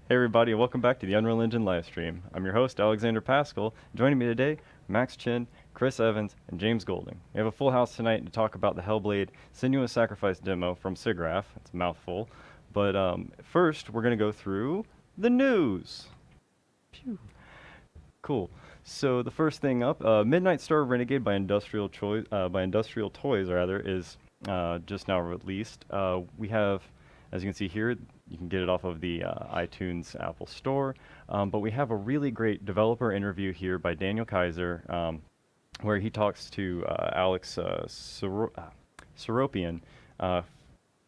Hey everybody, and welcome back to the Unreal Engine livestream. I'm your host, Alexander Pascal. Joining me today, Max Chin, Chris Evans, and James Golding. We have a full house tonight to talk about the Hellblade Senua Sacrifice demo from SIGGRAPH. It's a mouthful. But first, we're going to go through the news. Phew. Cool. So the first thing up, Midnight Star Renegade by Industrial Toys, is just now released. We have, as you can see here, you can get it off of the iTunes Apple Store. But we have a really great developer interview here by Daniel Kaiser, where he talks to Alex Seropian,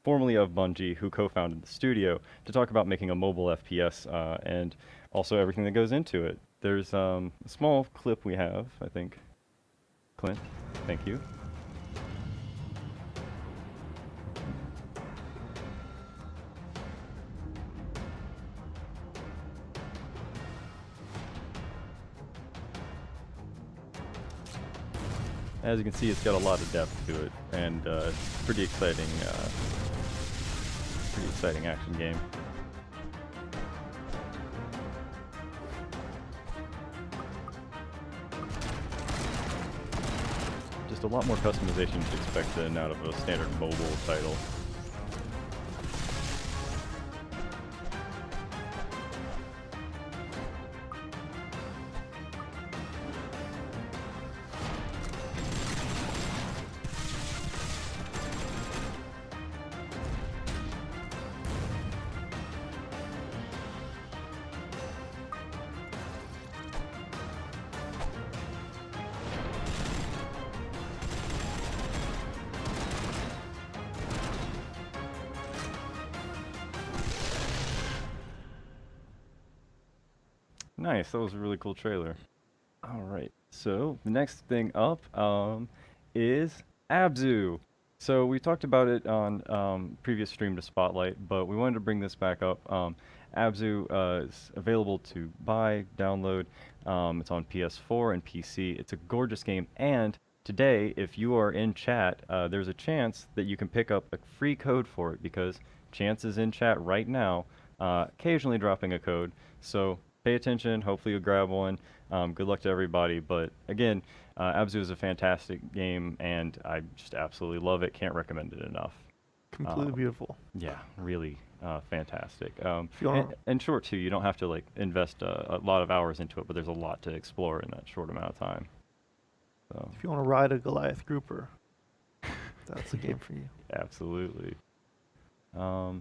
formerly of Bungie, who co-founded the studio, to talk about making a mobile FPS and also everything that goes into it. There's a small clip we have, I think. Clint, thank you. As you can see, it's got a lot of depth to it, and pretty exciting action game. Just a lot more customization to expect out of a standard mobile title. Nice, that was a really cool trailer. Alright, so the next thing up is Abzu. So we talked about it on previous stream to Spotlight, but we wanted to bring this back up. Abzu is available to buy, download. It's on PS4 and PC. It's a gorgeous game, and today, if you are in chat, there's a chance that you can pick up a free code for it, because Chance is in chat right now, occasionally dropping a code. So pay attention, hopefully you'll grab one. Good luck to everybody, but again, Abzu is a fantastic game, and I just absolutely love it. Can't recommend it enough. Completely beautiful. Yeah, really fantastic. you and short too, you don't have to like invest a lot of hours into it, but there's a lot to explore in that short amount of time. So. If you want to ride a Goliath grouper, that's a game for you. Absolutely. All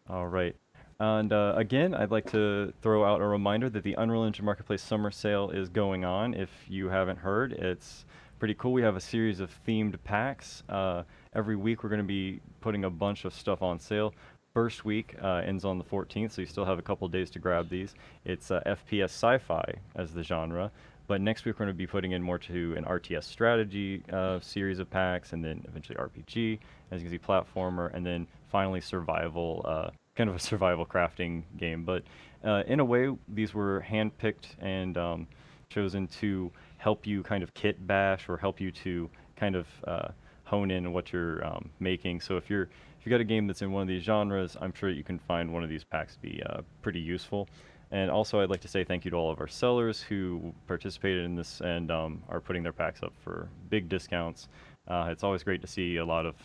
right. And again, I'd like to throw out a reminder that the Unreal Engine Marketplace Summer Sale is going on. If you haven't heard, it's pretty cool. We have a series of themed packs. Every week we're going to be putting a bunch of stuff on sale. First week ends on the 14th, so you still have a couple days to grab these. It's FPS sci-fi as the genre. But next week we're going to be putting in more to an RTS strategy series of packs, and then eventually RPG, as you can see, platformer, and then finally survival, kind of a survival crafting game. But in a way, these were handpicked and chosen to help you kind of kit bash or help you to kind of hone in what you're making. So if you got a game that's in one of these genres, I'm sure you can find one of these packs to be pretty useful. And also, I'd like to say thank you to all of our sellers who participated in this and are putting their packs up for big discounts. It's always great to see a lot of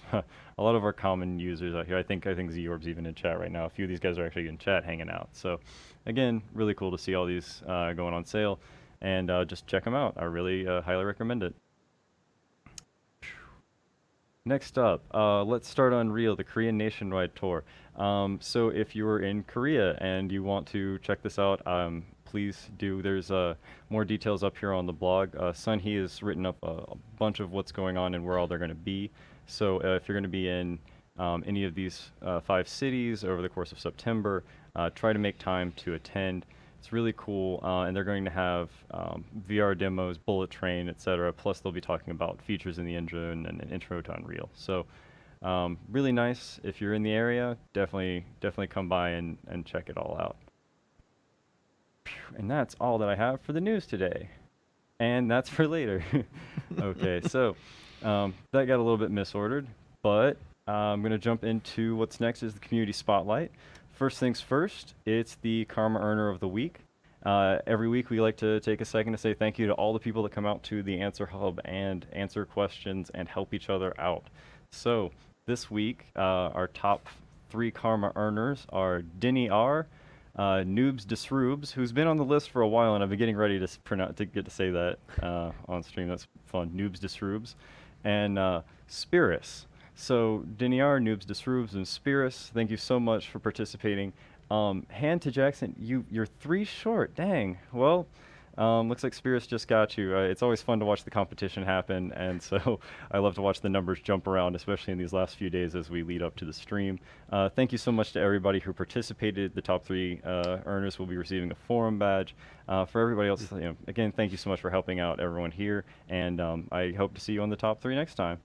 our common users out here. I think Zorb's even in chat right now. A few of these guys are actually in chat hanging out. So, again, really cool to see all these going on sale, and just check them out. I really highly recommend it. Next up, let's start Unreal, the Korean nationwide tour. So if you are in Korea and you want to check this out, please do. There's more details up here on the blog. Sunhee has written up a bunch of what's going on and where all they're going to be. So if you're going to be in any of these 5 cities over the course of September, try to make time to attend. It's really cool, and they're going to have VR demos, bullet train, etc. Plus, they'll be talking about features in the engine and an intro to Unreal. So, really nice. If you're in the area, definitely come by and check it all out. And that's all that I have for the news today. And that's for later. Okay, so that got a little bit misordered, but I'm going to jump into what's next is the community spotlight. first things first, it's the Karma Earner of the Week. Every week, we like to take a second to say thank you to all the people that come out to the Answer Hub and answer questions and help each other out. So, this week, our top three Karma Earners are Denny R., Noobs Disrubes, who's been on the list for a while, and I've been getting ready to pronounce to get to say that on stream. That's fun. Noobs Disrubes, and Spirus. So Diniar, Noobs Disrubes, and Spirus, thank you so much for participating. Hand to Jackson, you're three short. Dang. Well, looks like Spirus just got you. It's always fun to watch the competition happen, and so I love to watch the numbers jump around, especially in these last few days as we lead up to the stream. Thank you so much to everybody who participated. The top three earners will be receiving a forum badge. For everybody else, again, thank you so much for helping out everyone here, and I hope to see you on the top three next time.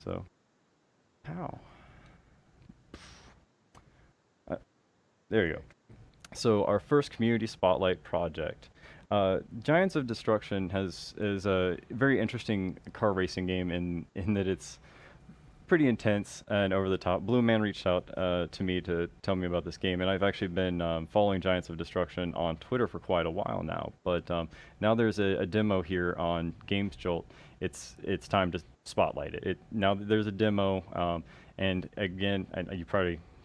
So, how? There you go. So our first community spotlight project. Giants of Destruction is a very interesting car racing game in that it's pretty intense and over the top. Blue Man reached out to me to tell me about this game, and I've actually been following Giants of Destruction on Twitter for quite a while now. But now there's a demo here on Games Jolt. It's time to spotlight it. Now that there's a demo, and again,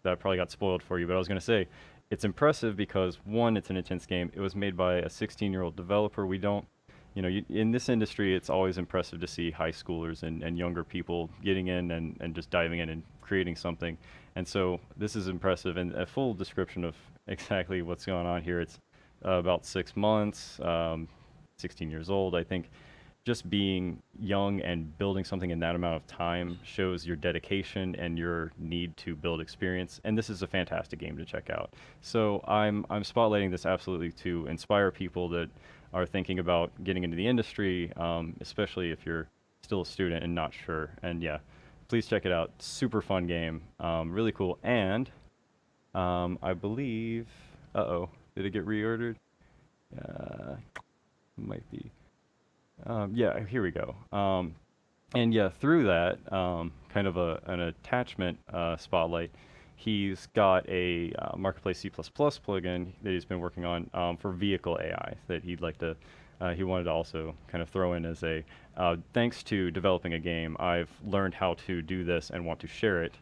that probably got spoiled for you, but I was going to say it's impressive because one, it's an intense game. It was made by a 16-year-old developer. We don't in this industry, it's always impressive to see high schoolers and younger people getting in and just diving in and creating something. And so this is impressive. And a full description of exactly what's going on here. It's about 6 months, 16 years old. I think just being young and building something in that amount of time shows your dedication and your need to build experience. And this is a fantastic game to check out. So I'm spotlighting this absolutely to inspire people that are thinking about getting into the industry, especially if you're still a student and not sure. And yeah, please check it out. Super fun game, really cool. And I believe, did it get reordered? Might be. Yeah, here we go. And yeah, through that, kind of an attachment spotlight, he's got a Marketplace C++ plugin that he's been working on for vehicle AI that he wanted to also kind of throw in as thanks to developing a game, I've learned how to do this and want to share it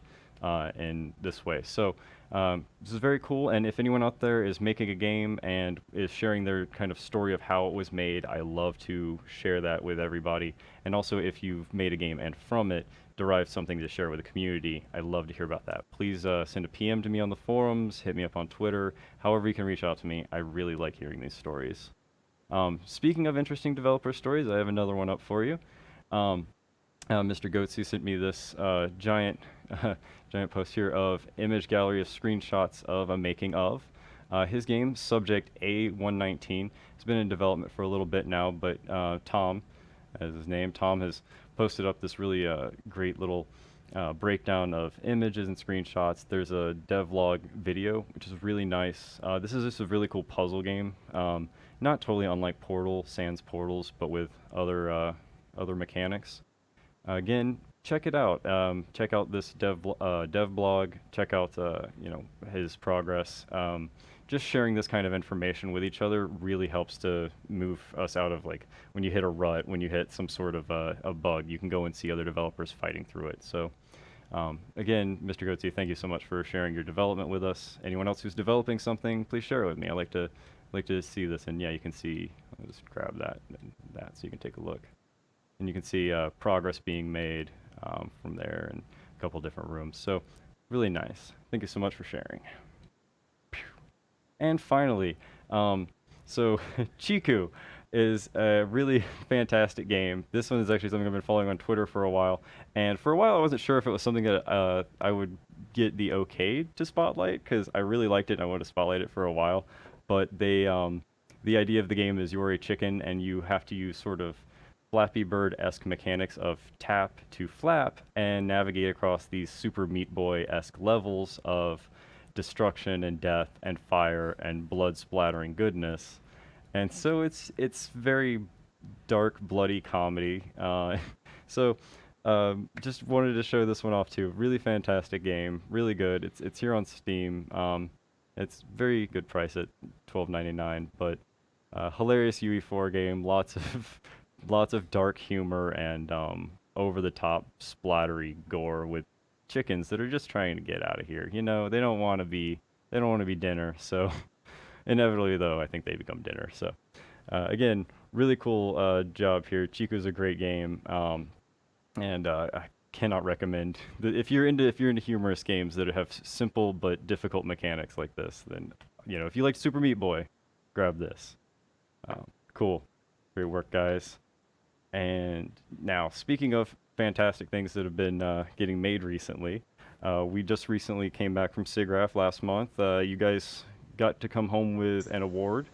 in this way. So this is very cool, and if anyone out there is making a game and is sharing their kind of story of how it was made, I love to share that with everybody. And also, if you've made a game and from it derived something to share with the community, I love to hear about that. Please send a PM to me on the forums, hit me up on Twitter, however you can reach out to me. I really like hearing these stories. Speaking of interesting developer stories, I have another one up for you. Mr. Goatsy sent me this giant post here of image gallery of screenshots of a making of. His game, Subject A119, has been in development for a little bit now, but Tom, as his name, Tom has posted up this really great little breakdown of images and screenshots. There's a devlog video, which is really nice. This is just a really cool puzzle game. Not totally unlike Portal, Sans Portals, but with other mechanics. Again, check it out. Check out this dev blog. Check out his progress. Just sharing this kind of information with each other really helps to move us out of when you hit a rut, when you hit some sort of a bug, you can go and see other developers fighting through it. So again, Mr. Goatsy, thank you so much for sharing your development with us. Anyone else who's developing something, please share it with me. I like to see this, and yeah, you can see. I'll just grab that and that so you can take a look. And you can see progress being made from there in a couple different rooms. So really nice. Thank you so much for sharing. And finally, so Chiku is a really fantastic game. This one is actually something I've been following on Twitter for a while. And for a while, I wasn't sure if it was something that I would get the okay to spotlight, because I really liked it and I wanted to spotlight it for a while. But the idea of the game is you're a chicken and you have to use sort of Flappy Bird-esque mechanics of tap to flap and navigate across these Super Meat Boy-esque levels of destruction and death and fire and blood splattering goodness. And so it's very dark, bloody comedy. So just wanted to show this one off too. Really fantastic game, really good. It's here on Steam. It's very good price at $12.99, but hilarious UE4 game. Lots of lots of dark humor and over the top splattery gore with chickens that are just trying to get out of here. You know, they don't want to be dinner. So inevitably, though, I think they become dinner. So again, really cool job here. Chico's a great game, and I cannot recommend if you're into humorous games that have simple but difficult mechanics like this. Then if you like Super Meat Boy, grab this. Cool, great work, guys. And now, speaking of fantastic things that have been getting made recently, we just recently came back from SIGGRAPH last month. You guys got to come home with an award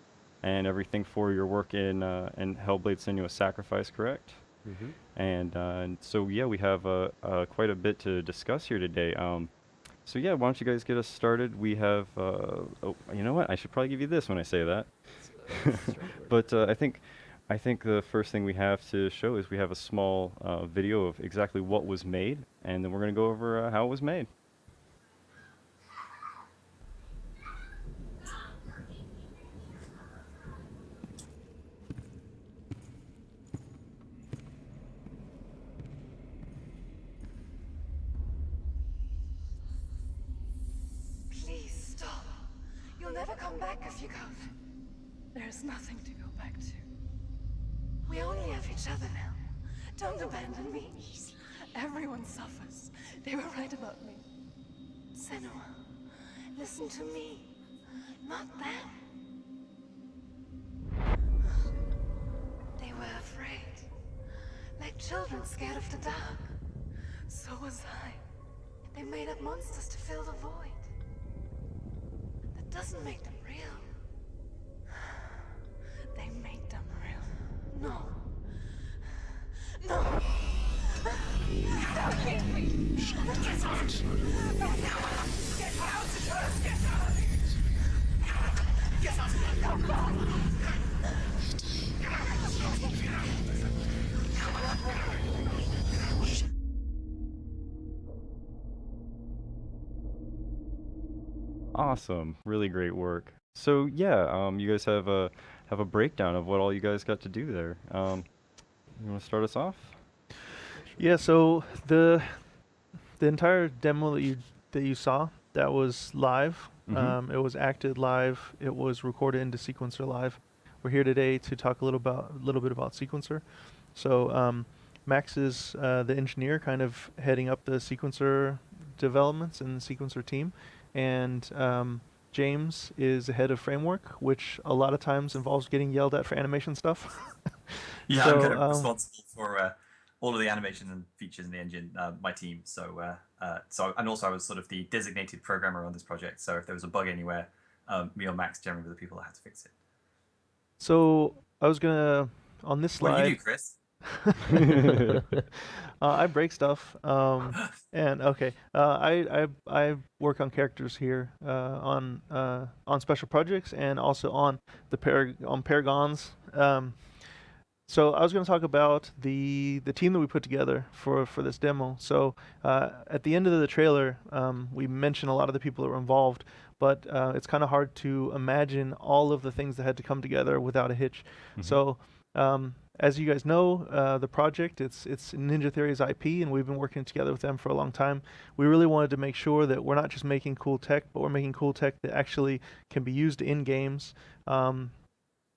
and everything for your work in Hellblade: Senua's Sacrifice, correct? Mm-hmm. And so yeah, we have quite a bit to discuss here today. So yeah, why don't you guys get us started? We have oh, you know what? I should probably give you this when I say that. But I think the first thing we have to show is we have a small video of exactly what was made, and then we're going to go over how it was made. Please stop. You'll never come back if you go. There's nothing to go back to. We only have each other now. Don't abandon me. Everyone suffers. They were right about me. Senua, listen to me, not them. They were afraid. Like children scared of the dark. So was I. They made up monsters to fill the void. That doesn't make them real. They make them real. No. No! Stop me! Get out! Get out! Get out! Come back! Awesome, really great work. So yeah, you guys have a breakdown of what all you guys got to do there. You want to start us off? Yeah, so the entire demo that you saw, that was live. Mhm. It was acted live. It was recorded into Sequencer live. We're here today to talk a little bit about Sequencer. So Max is the engineer, kind of heading up the Sequencer developments and the Sequencer team, and James is the head of framework, which a lot of times involves getting yelled at for animation stuff. Yeah, I'm So kind of responsible for all of the animation and features in the engine, my team. So and also I was sort of the designated programmer on this project. So if there was a bug anywhere, me or Max generally were the people that had to fix it. So I was gonna on this What do you do, slide. Chris? I break stuff. And okay, I work on characters here on special projects and also on on Paragons. So I was going to talk about the team that we put together for this demo. So at the end of the trailer, we mentioned a lot of the people that were involved, but it's kind of hard to imagine all of the things that had to come together without a hitch. Mhm. So as you guys know, the project it's Ninja Theory's IP, and we've been working together with them for a long time. We really wanted to make sure that we're not just making cool tech, but we're making cool tech that actually can be used in games.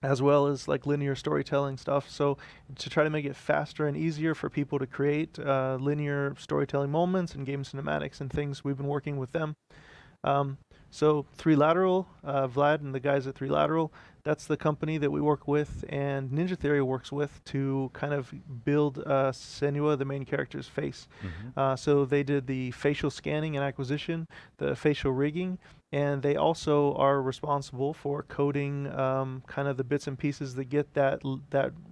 As well as like linear storytelling stuff. So to try to make it faster and easier for people to create linear storytelling moments and game cinematics and things, we've been working with them. So Three Lateral, Vlad and the guys at Three Lateral, that's the company that we work with and Ninja Theory works with to kind of build Senua, the main character's face. Mhm. So they did the facial scanning and acquisition, the facial rigging, and they also are responsible for coding kind of the bits and pieces that get that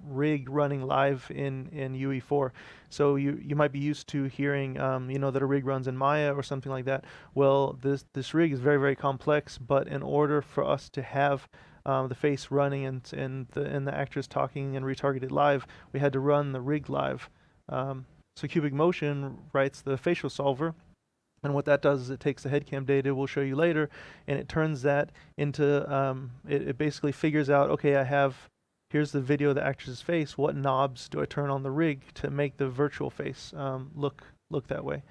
rig running live in UE4. So you might be used to hearing that a rig runs in Maya or something like that. Well, this rig is very very complex, but in order for us to have the face running and the actors talking and retargeted live, we had to run the rig live. So Cubic Motion writes the facial solver, And what that does is it takes the headcam data we'll show you later, and it turns that into, it basically figures out, okay, here's the video of the actress's face. What knobs do I turn on the rig to make the virtual face look that way?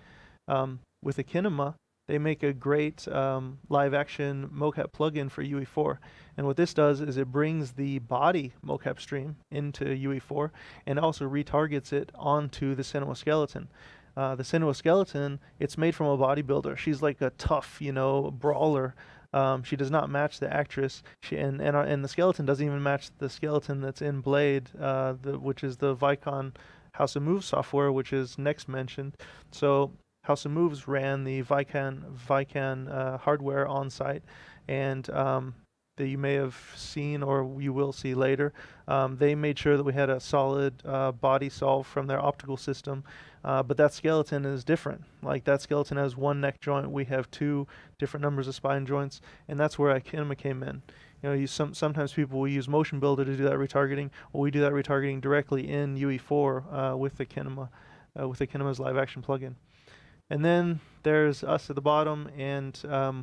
With the Kinema, they make a great live action mocap plugin for UE4. And what this does is it brings the body mocap stream into UE4 and also retargets it onto the Senua skeleton. The Senua skeleton, it's made from a bodybuilder. She's like a tough, brawler. She does not match the actress. And the skeleton doesn't even match the skeleton that's in Blade, which is the Vicon House of Moves software, which is next mentioned. So House of Moves ran the Vicon hardware on site, and that you may have seen or you will see later. They made sure that we had a solid body solve from their optical system, but that skeleton is different. Like that skeleton has one neck joint, we have two different numbers of spine joints, and that's where Kinema came in. Sometimes people will use Motion Builder to do that retargeting. Well, we do that retargeting directly in UE4 with the Kinema, with the Kinema's live action plugin. And then there's us at the bottom, and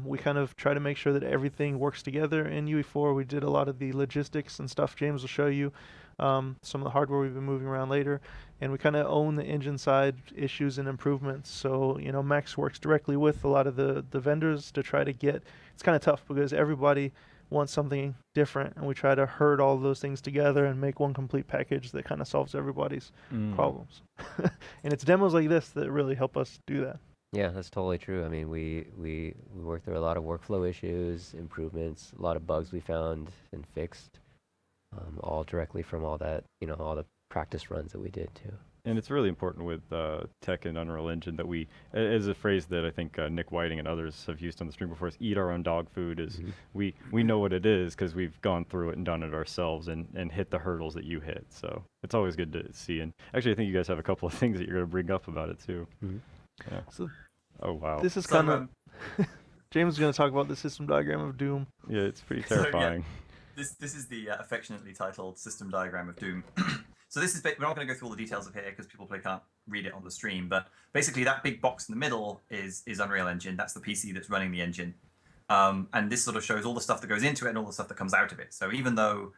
we kind of try to make sure that everything works together in UE4. We did a lot of the logistics and stuff. James will show you some of the hardware we've been moving around later, and we kind of own the engine side issues and improvements. So, Max works directly with a lot of the vendors to try to get, it's kind of tough because everybody wants something different, and we try to herd all of those things together and make one complete package that kind of solves everybody's problems. And it's demos like this that really help us do that. Yeah, that's totally true. I mean, we worked through a lot of workflow issues, improvements, a lot of bugs we found and fixed, all directly from all that, all the practice runs that we did too. And it's really important with tech and Unreal Engine that we, as a phrase that I think Nick Whiting and others have used on the stream before, is eat our own dog food. Is we know what it is because we've gone through it and done it ourselves and hit the hurdles that you hit. So it's always good to see. And actually, I think you guys have a couple of things that you're going to bring up about it too. Yeah. So oh wow. this is kind of James is going to talk about the system diagram of Doom. Yeah, it's pretty terrifying. This is the affectionately titled system diagram of Doom. So this is, we're not going to go through all the details of here because people probably can't read it on the stream, but basically that big box in the middle is Unreal Engine. That's the PC that's running the engine. And this sort of shows all the stuff that goes into it and all the stuff that comes out of it. So even though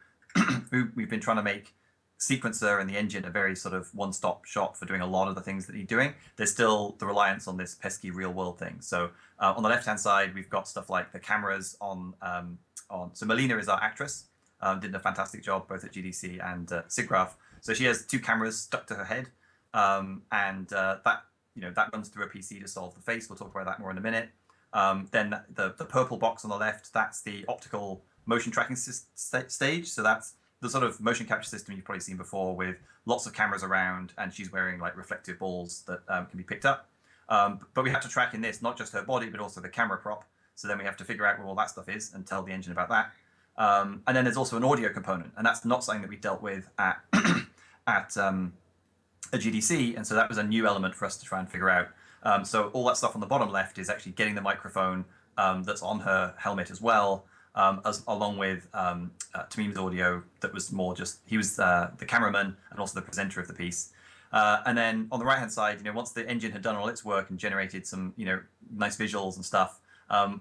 we've been trying to make Sequencer and the engine a very sort of one-stop shop for doing a lot of the things that he's doing, there's still the reliance on this pesky real-world thing. So on the left-hand side, we've got stuff like the cameras on so Melina is our actress, did a fantastic job both at GDC and SIGGRAPH. So she has two cameras stuck to her head, and that runs through a PC to solve the face. We'll talk about that more in a minute. Then the purple box on the left, that's the optical motion tracking stage. So that's the sort of motion capture system you've probably seen before with lots of cameras around, and she's wearing like reflective balls that can be picked up. But we have to track in this not just her body, but also the camera prop. So then we have to figure out where all that stuff is and tell the engine about that. And then there's also an audio component, and that's not something that we dealt with at a GDC, and so that was a new element for us to try and figure out. So all that stuff on the bottom left is actually getting the microphone that's on her helmet as well, along with Tamim's audio that was more just, he was the cameraman and also the presenter of the piece. And then on the right-hand side, once the engine had done all its work and generated some, nice visuals and stuff,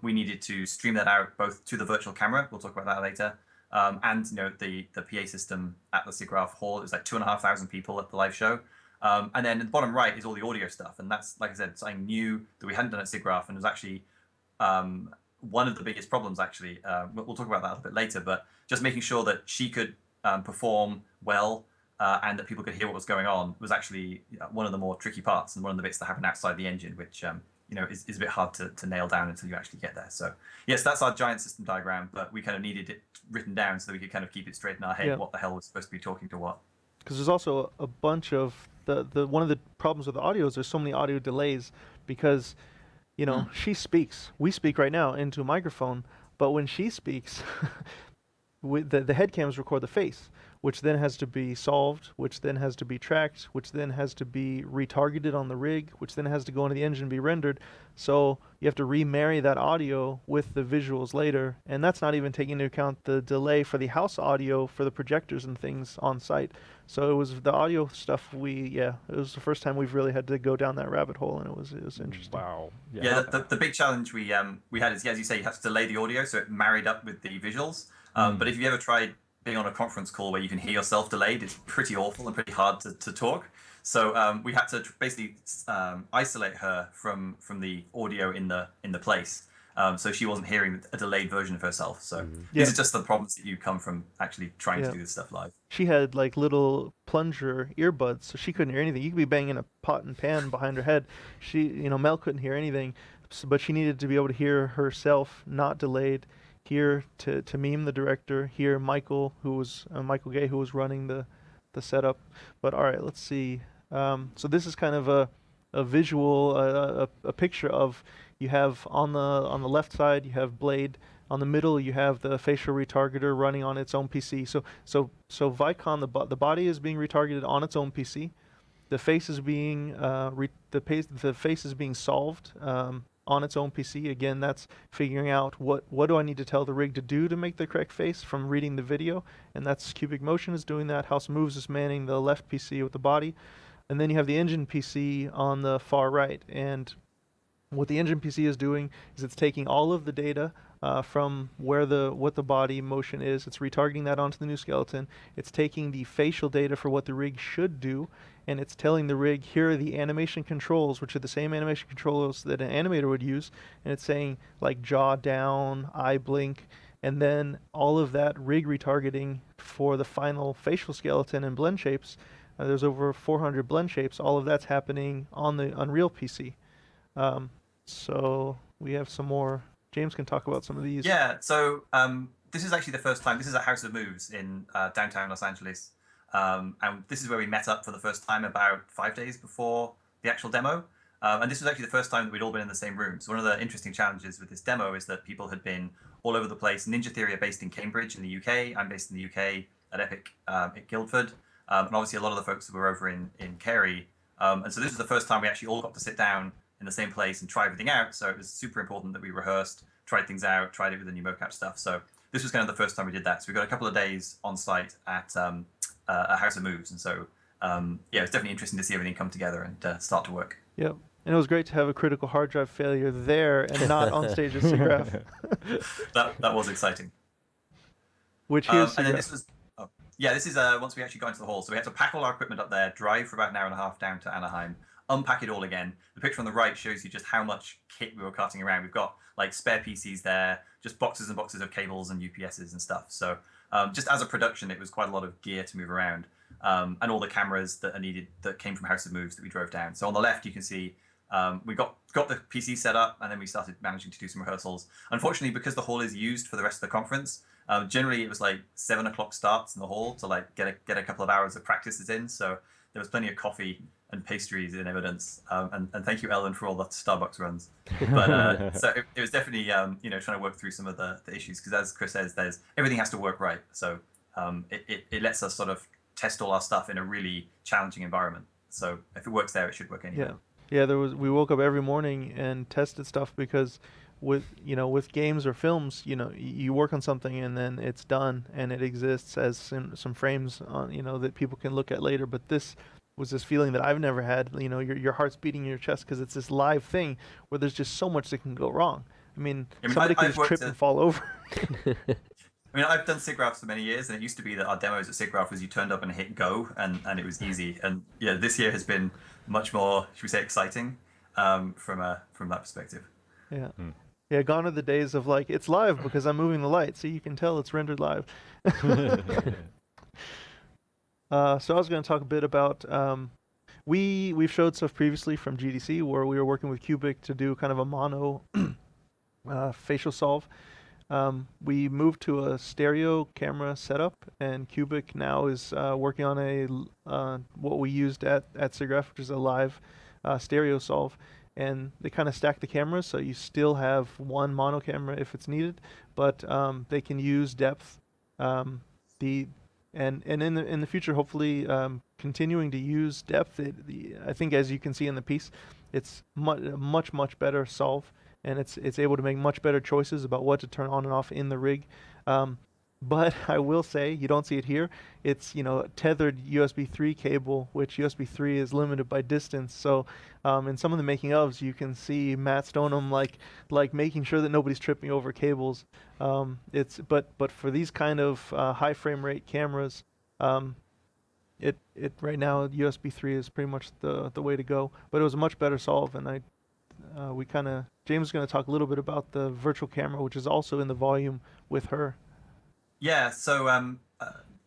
we needed to stream that out both to the virtual camera, we'll talk about that later, and the PA system at the SIGGRAPH hall. It was like 2,500 people at the live show. And then at the bottom right is all the audio stuff, and that's, like I said, something new that we hadn't done at SIGGRAPH, and it was actually one of the biggest problems, actually. We'll talk about that a little bit later, but just making sure that she could perform well and that people could hear what was going on was actually one of the more tricky parts, and one of the bits that happened outside the engine, which is a bit hard to nail down until you actually get there. So yes, that's our giant system diagram, but we kind of needed it written down so that we could kind of keep it straight in our head, what the hell was supposed to be talking to what. Because there's also a bunch of one of the problems with the audio is there's so many audio delays because she speaks, we speak right now into a microphone, but when she speaks the head cams record the face. which then has to be solved, which then has to be tracked, which then has to be retargeted on the rig, which then has to go into the engine and be rendered. So you have to remarry that audio with the visuals later, and that's not even taking into account the delay for the house audio for the projectors and things on site. So it was the audio stuff. It was the first time we've really had to go down that rabbit hole, and it was interesting. Wow. Yeah, the big challenge we had is, yeah, as you say, you have to delay the audio so it married up with the visuals. But if you ever tried being on a conference call where you can hear yourself delayed, it's pretty awful and pretty hard to talk. So we had to basically isolate her from the audio in the place, so she wasn't hearing a delayed version of herself. So these are just the problems that you come from actually trying to do this stuff live. She had like little plunger earbuds, so she couldn't hear anything. You could be banging a pot and pan behind her head. Mel couldn't hear anything, but she needed to be able to hear herself, not delayed. Hear to meme the director. Hear Michael, who was Michael Gay, who was running the setup. But all right, let's see. So this is kind of a visual, a picture of, you have on the left side you have Blade. On the middle you have the facial retargeter running on its own PC. So Vicon, the body is being retargeted on its own PC. The face is being the face is being solved on its own PC. Again, that's figuring out what do I need to tell the rig to do to make the correct face from reading the video, and that's Cubic Motion is doing that. House Moves is manning the left PC with the body, and then you have the engine PC on the far right. And what the engine PC is doing is it's taking all of the data from what the body motion is. It's retargeting that onto the new skeleton. It's taking the facial data for what the rig should do, and it's telling the rig, here are the animation controls, which are the same animation controls that an animator would use. And it's saying like jaw down, eye blink, and then all of that rig retargeting for the final facial skeleton and blend shapes. There's over 400 blend shapes. All of that's happening on the Unreal PC. So we have some more. James can talk about some of these. Yeah, so this is actually the first time. This is at House of Moves in downtown Los Angeles. And this is where we met up for the first time about 5 days before the actual demo. And this was actually the first time that we'd all been in the same room. So one of the interesting challenges with this demo is that people had been all over the place. Ninja Theory are based in Cambridge in the UK. I'm based in the UK at Epic at Guildford. And obviously a lot of the folks were over in Cary. And so this was the first time we actually all got to sit down in the same place and try everything out. So it was super important that we rehearsed, tried things out, tried it with the new mocap stuff. So this was kind of the first time we did that. So we got a couple of days on site at House of Moves. And so, yeah, it was definitely interesting to see everything come together and start to work. Yep. And it was great to have a critical hard drive failure there and not on stage at SIGGRAPH. that was exciting. Which here's and then this was, this is once we actually got into the hall. So we had to pack all our equipment up there, drive for about an hour and a half down to Anaheim, unpack it all again. The picture on the right shows you just how much kit we were carting around. We've got like spare PCs there, just boxes and boxes of cables and UPSs and stuff. So just as a production, it was quite a lot of gear to move around, and all the cameras that are needed that came from House of Moves that we drove down. So on the left, you can see we got the PC set up, and then we started managing to do some rehearsals. Unfortunately, because the hall is used for the rest of the conference, generally it was like 7 o'clock starts in the hall to like get a couple of hours of practices in. So there was plenty of coffee and pastries in evidence, and thank you, Ellen, for all the Starbucks runs. But so it was definitely trying to work through some of the issues, because as Chris says, everything has to work right. So it lets us sort of test all our stuff in a really challenging environment. So if it works there, it should work anywhere. Yeah. We woke up every morning and tested stuff, because with games or films, you work on something and then it's done and it exists as some frames on that people can look at later. But this was this feeling that I've never had. Your heart's beating in your chest because it's this live thing where there's just so much that can go wrong. I mean somebody could just trip and fall over. I mean, I've done SIGGRAPHs for many years, and it used to be that our demos at SIGGRAPH was you turned up and hit go, and it was easy. And yeah, this year has been much more, should we say, exciting from that perspective. Yeah. Yeah, gone are the days of like, it's live because I'm moving the light, so you can tell it's rendered live. So I was going to talk a bit about, we've showed stuff previously from GDC where we were working with Cubic to do kind of a mono facial solve. We moved to a stereo camera setup, and Cubic now is working on what we used at SIGGRAPH, which is a live stereo solve. And they kind of stack the cameras, so you still have one mono camera if it's needed, but they can use depth. The and in the future, hopefully, continuing to use depth. I think, as you can see in the piece, it's much better solve, and it's able to make much better choices about what to turn on and off in the rig. But I will say, you don't see it here. It's, tethered USB 3 cable, which USB 3 is limited by distance. So in some of the making ofs, you can see Matt Stoneham like making sure that nobody's tripping over cables. But for these kind of high frame rate cameras, it right now USB 3 is pretty much the way to go. But it was a much better solve, and James is going to talk a little bit about the virtual camera, which is also in the volume with her. Yeah, so for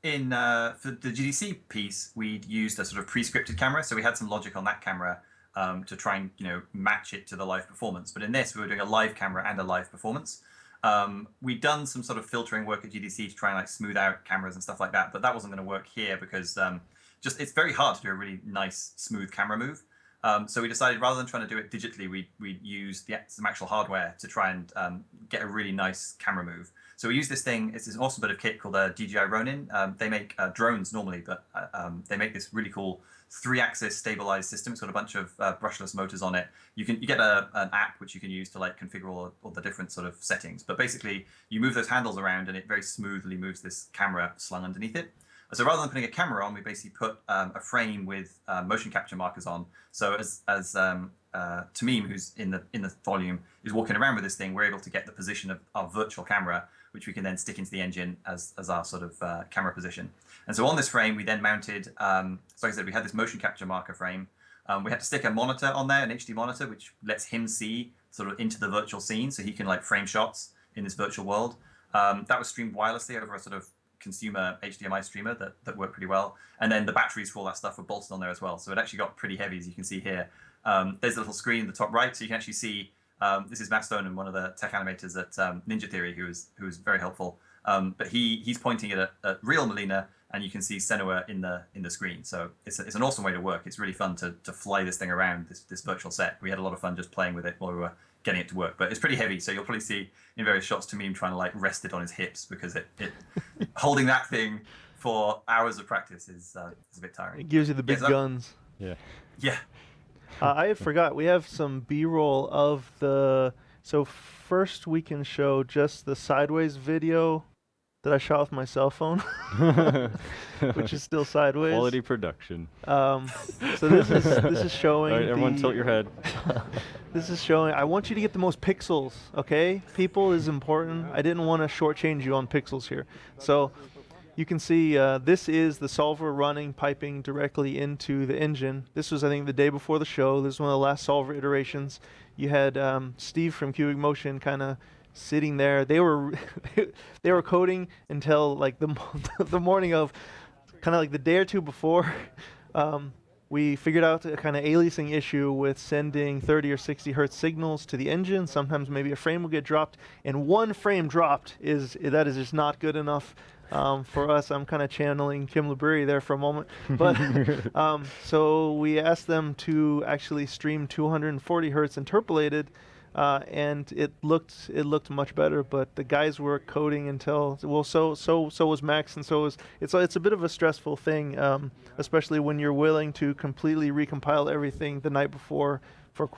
the GDC piece, we'd used a sort of pre-scripted camera, so we had some logic on that camera to try and match it to the live performance. But in this, we were doing a live camera and a live performance. We'd done some sort of filtering work at GDC to try and like smooth out cameras and stuff like that, but that wasn't going to work here because just it's very hard to do a really nice smooth camera move. So we decided rather than trying to do it digitally, we'd use some actual hardware to try and get a really nice camera move. So we use this thing. It's this awesome bit of kit called DJI Ronin. They make drones normally, but they make this really cool 3-axis stabilized system. It's got a bunch of brushless motors on it. You get an app which you can use to like configure all the different sort of settings. But basically, you move those handles around, and it very smoothly moves this camera slung underneath it. So rather than putting a camera on, we basically put a frame with motion capture markers on. So as Tamim, who's in the volume, is walking around with this thing, we're able to get the position of our virtual camera, which we can then stick into the engine as our sort of camera position. And so on this frame, we then mounted, so like I said, we had this motion capture marker frame. We had to stick a monitor on there, an HD monitor, which lets him see sort of into the virtual scene, so he can like frame shots in this virtual world. That was streamed wirelessly over a sort of consumer HDMI streamer that worked pretty well. And then the batteries for all that stuff were bolted on there as well. So it actually got pretty heavy, as you can see here. There's a little screen in the top right, so you can actually see, this is Matt Stoneham, one of the tech animators at Ninja Theory, who was very helpful. But he's pointing at real Melina, and you can see Senua in the screen. So it's an awesome way to work. It's really fun to fly this thing around, this virtual set. We had a lot of fun just playing with it while we were getting it to work. But it's pretty heavy, so you'll probably see in various shots Tamim trying to like rest it on his hips, because it holding that thing for hours of practice is a bit tiring. It gives you the big guns. Yeah. Yeah. I had forgot. We have some B-roll of the. So first, we can show just the sideways video that I shot with my cell phone, which is still sideways. Quality production. So this is showing. All right, everyone, tilt your head. This is showing. I want you to get the most pixels. Okay, people is important. I didn't want to shortchange you on pixels here. So you can see this is the solver running, piping directly into the engine. This was, I think, the day before the show. This is one of the last solver iterations. You had Steve from Cubic Motion kind of sitting there. They were they were coding until like the morning of, kind of like the day or two before. We figured out a kind of aliasing issue with sending 30 or 60 hertz signals to the engine. Sometimes maybe a frame will get dropped, and one frame dropped is just not good enough for us. I'm kind of channeling Kim Labrie there for a moment, but so we asked them to actually stream 240 hertz interpolated. And it looked much better, but the guys were coding until, well, so was Max, and so was it's a bit of a stressful thing, especially when you're willing to completely recompile everything the night before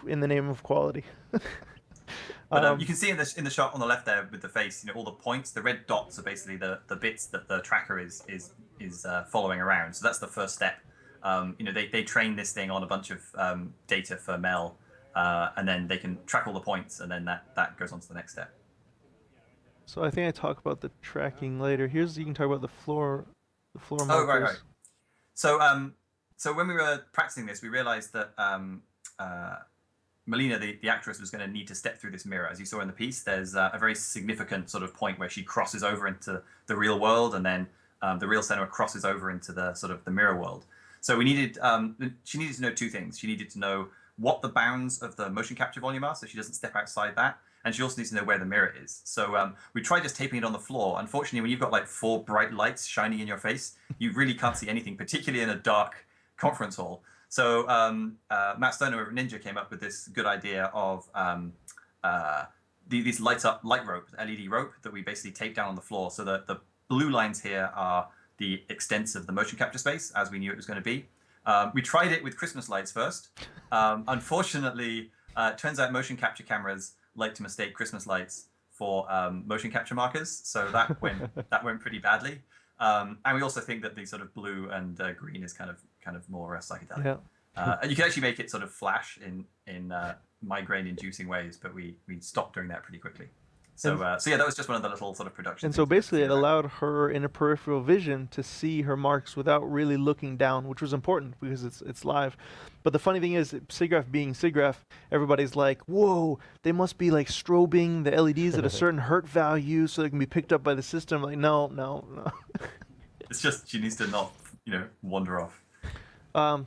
in the name of quality. But you can see in the shot on the left there with the face, all the points, the red dots are basically the bits that the tracker is following around. So that's the first step. They train this thing on a bunch of data for Mel. And then they can track all the points, and then that goes on to the next step. So I think I talk about the tracking later. You can talk about the floor markers. Oh, right. So when we were practicing this, we realized that Melina, the actress, was going to need to step through this mirror. As you saw in the piece, there's a very significant sort of point where she crosses over into the real world, and then the real Senua crosses over into the sort of the mirror world. So she needed to know two things. She needed to know what the bounds of the motion capture volume are, so she doesn't step outside that. And she also needs to know where the mirror is. So we tried just taping it on the floor. Unfortunately, when you've got like 4 bright lights shining in your face, you really can't see anything, particularly in a dark conference hall. So Matt Stoner of Ninja came up with this good idea of these light rope, LED rope, that we basically tape down on the floor. So the blue lines here are the extents of the motion capture space as we knew it was going to be. We tried it with Christmas lights first. Unfortunately, turns out motion capture cameras like to mistake Christmas lights for motion capture markers, so that went pretty badly. And we also think that the sort of blue and green is kind of more psychedelic. Yeah. And you can actually make it sort of flash in migraine-inducing ways, but we stopped doing that pretty quickly. So yeah, that was just one of the little sort of production. And so basically, it allowed her in a peripheral vision to see her marks without really looking down, which was important because it's live. But the funny thing is, SIGGRAPH being SIGGRAPH, everybody's like, "Whoa, they must be like strobing the LEDs at a certain hertz value so they can be picked up by the system." Like, no. It's just she needs to not, wander off.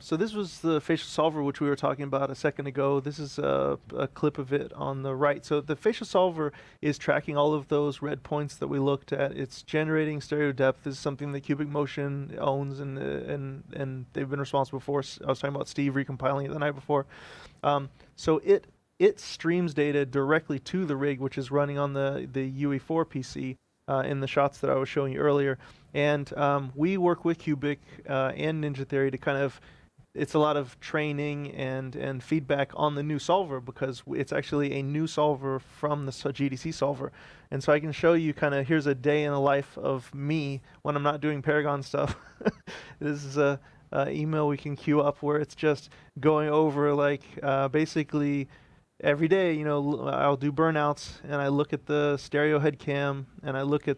So this was the facial solver, which we were talking about a second ago. This is a clip of it on the right. So the facial solver is tracking all of those red points that we looked at. It's generating stereo depth. This is something that Cubic Motion owns, and they've been responsible for. I was talking about Steve recompiling it the night before. So it streams data directly to the rig, which is running on the UE4 PC. In the shots that I was showing you earlier. And we work with Cubic and Ninja Theory to kind of, it's a lot of training and feedback on the new solver, because it's actually a new solver from the GDC solver. And so I can show you kind of, here's a day in the life of me when I'm not doing Paragon stuff. This is a email we can queue up where it's just going over like basically every day, I'll do burnouts and I look at the stereo head cam and I look at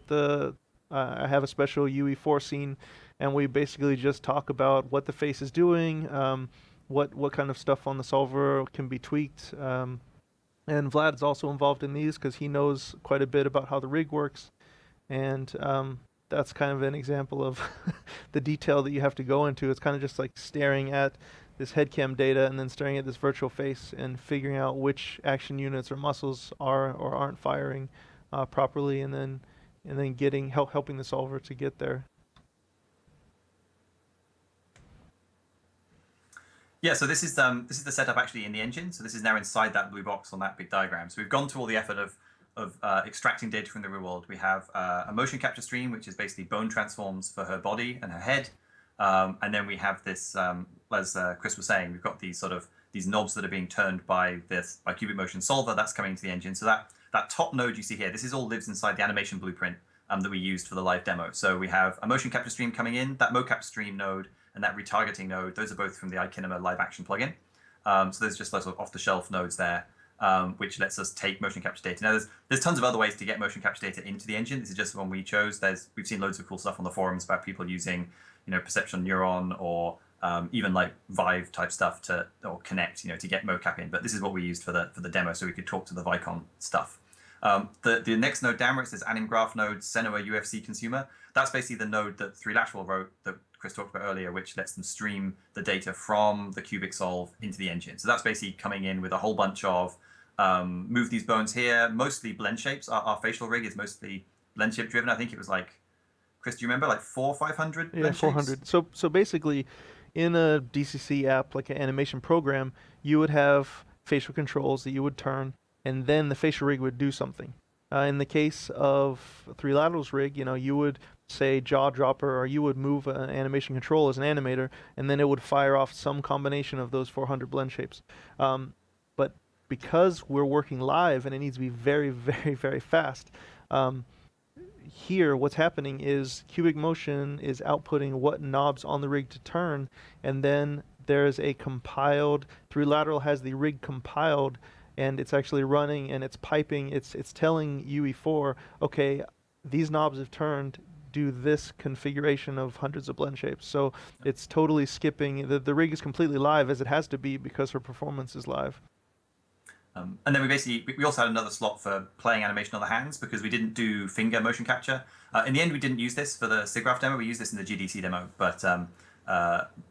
I have a special UE4 scene, and we basically just talk about what the face is doing, what kind of stuff on the solver can be tweaked. And Vlad's also involved in these because he knows quite a bit about how the rig works. And that's kind of an example of the detail that you have to go into. It's kind of just like staring at this headcam data and then staring at this virtual face and figuring out which action units or muscles are or aren't firing properly, and then helping the solver to get there. Yeah, so this is the setup actually in the engine. So this is now inside that blue box on that big diagram. So we've gone to all the effort of extracting data from the real world. We have a motion capture stream, which is basically bone transforms for her body and her head. And then we have this, as Chris was saying, we've got these knobs that are being turned by Cubic Motion Solver. That's coming into the engine. So that top node you see here, this is all lives inside the animation blueprint that we used for the live demo. So we have a motion capture stream coming in, that mocap stream node, and that retargeting node. Those are both from the iKinema live action plugin. So there's just lots of off-the-shelf nodes there, which lets us take motion capture data. Now there's tons of other ways to get motion capture data into the engine. This is just the one we chose. We've seen loads of cool stuff on the forums about people using perception neuron or even like Vive type stuff or Connect, to get mocap in. But this is what we used for the demo, so we could talk to the Vicon stuff. The next node down where it says anim graph node Senua UFC consumer, that's basically the node that 3Lateral wrote that Chris talked about earlier, which lets them stream the data from the Cubic Solve into the engine. So that's basically coming in with a whole bunch of move these bones here, mostly blend shapes. Our facial rig is mostly blend shape driven. I think it was like, Chris, do you remember, like 400 or 500? Yeah, 400. So basically, in a DCC app, like an animation program, you would have facial controls that you would turn, and then the facial rig would do something. In the case of 3Lateral's rig, you would say jaw dropper, or you would move an animation control as an animator, and then it would fire off some combination of those 400 blend shapes. But because we're working live and it needs to be very, very, very fast, here what's happening is Cubic Motion is outputting what knobs on the rig to turn, and then there's a compiled, 3Lateral has the rig compiled, and it's actually running and it's piping, it's telling UE4, okay, these knobs have turned, do this configuration of hundreds of blend shapes. So it's totally skipping, the rig is completely live, as it has to be because her performance is live. And then we also had another slot for playing animation on the hands, because we didn't do finger motion capture. In the end, we didn't use this for the SIGGRAPH demo. We used this in the GDC demo, but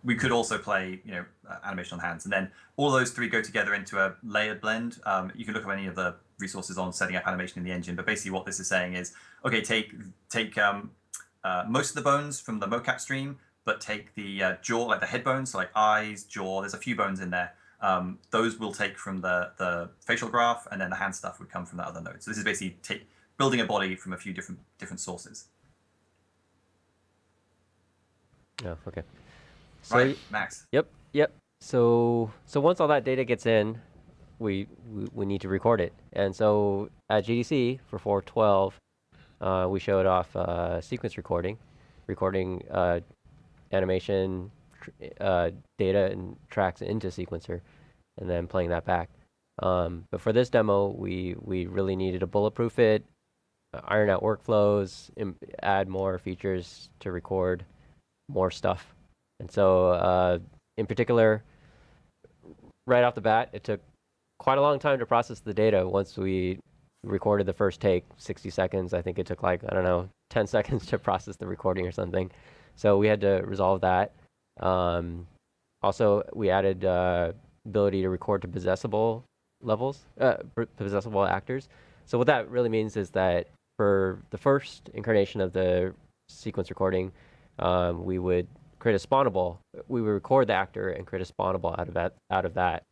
we could also play, animation on the hands. And then all those three go together into a layered blend. You can look at any of the resources on setting up animation in the engine. But basically, what this is saying is, okay, take most of the bones from the mocap stream, but take the jaw, like the head bones, so like eyes, jaw. There's a few bones in there. Those we'll take from the facial graph, and then the hand stuff would come from that other node. So this is basically building a body from a few different sources. No, okay. So Right, Max. yep. So once all that data gets in, we need to record it. And so at GDC for 412, we showed off sequence recording animation data and tracks into sequencer, and then playing that back. But for this demo, we really needed to bulletproof it, iron out workflows, add more features to record more stuff. And so in particular, right off the bat, it took quite a long time to process the data once we recorded the first take, 60 seconds. I think it took like, I don't know, 10 seconds to process the recording or something. So we had to resolve that. Also, we added ability to record to possessable levels, possessable actors. So what that really means is that for the first incarnation of the sequence recording, we would create a spawnable. We would record the actor and create a spawnable out of that.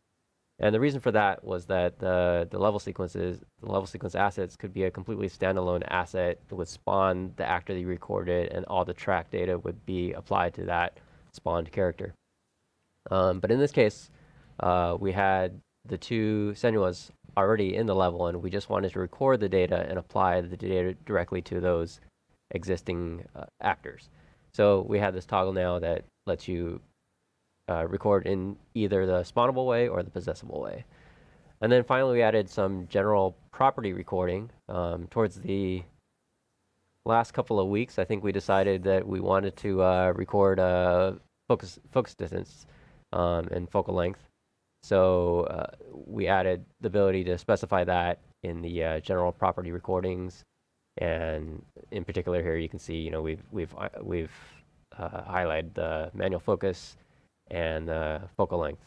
And the reason for that was that the level sequence assets could be a completely standalone asset that would spawn the actor that you recorded, and all the track data would be applied to that spawned character. But in this case, we had the two Senuas already in the level, and we just wanted to record the data and apply the data directly to those existing actors. So we have this toggle now that lets you record in either the spawnable way or the possessable way. And then finally, we added some general property recording. Towards the last couple of weeks, I think we decided that we wanted to record focus distance and focal length. So we added the ability to specify that in the general property recordings. And in particular here, you can see, you know, we've highlighted the manual focus and focal length.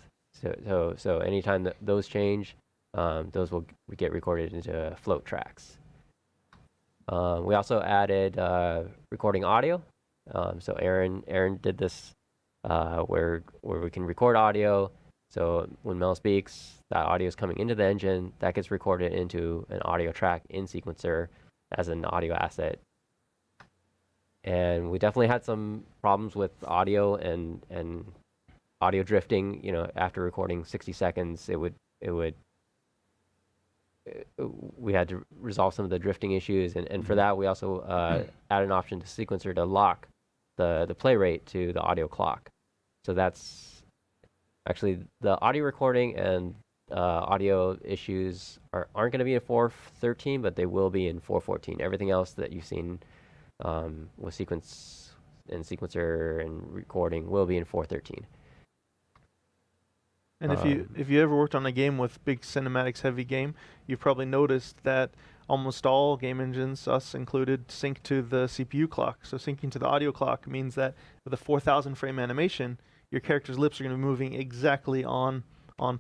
So anytime that those change, those will get recorded into float tracks. We also added recording audio. So Aaron did this where we can record audio. So when Mel speaks, that audio is coming into the engine, that gets recorded into an audio track in sequencer as an audio asset. And we definitely had some problems with audio and audio drifting. You know, after recording 60 seconds, we had to resolve some of the drifting issues, and for that we also added an option to sequencer to lock the play rate to the audio clock. So that's actually the audio recording and audio issues aren't going to be in 4.13, but they will be in 4.14. Everything else that you've seen with sequencer and recording will be in 4.13. And if you ever worked on a game with big cinematics heavy game, you've probably noticed that almost all game engines, us included, sync to the CPU clock. So syncing to the audio clock means that with a 4,000 frame animation, your character's lips are going to be moving exactly on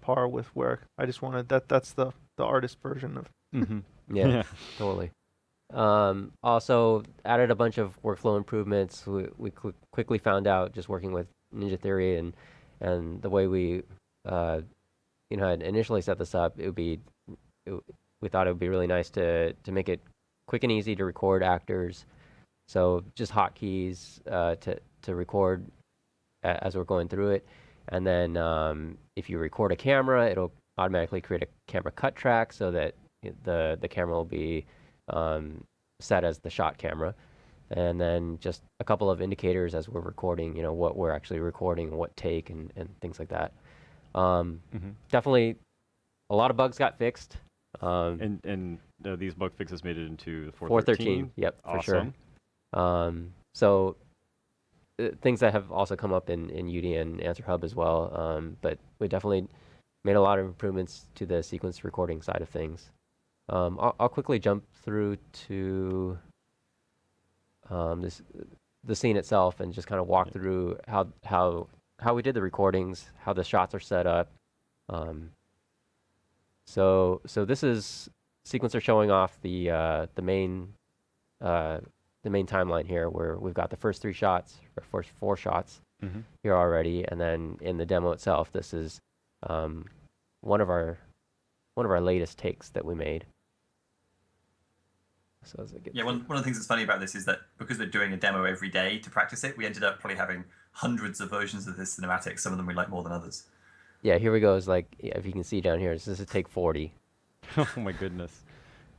par with where I just wanted that's the artist version of. Mm-hmm. Yeah, totally. Also added a bunch of workflow improvements. We quickly found out, just working with Ninja Theory and the way we had initially set this up, we thought it would be really nice to make it quick and easy to record actors. So just hotkeys to record as we're going through it. And then if you record a camera, it'll automatically create a camera cut track so that the camera will be set as the shot camera. And then just a couple of indicators as we're recording, you know, what we're actually recording, what take, and things like that. Definitely a lot of bugs got fixed. And these bug fixes made it into 4.13. Yep, awesome. For sure. So things that have also come up in UD and Answer Hub as well. But we definitely made a lot of improvements to the sequence recording side of things. I'll quickly jump through to the scene itself and just kind of walk through how we did the recordings, how the shots are set up. So this is sequencer showing off the main timeline here, where we've got the first 3 shots, or first 4 shots here already, and then in the demo itself, this is one of our latest takes that we made. So as it gets Yeah, one of the things that's funny about this is that because we're doing a demo every day to practice it, we ended up probably having hundreds of versions of this cinematic. Some of them we like more than others. yeah, here we go. Is like, yeah, if you can see down here, this is take 40. Oh my goodness.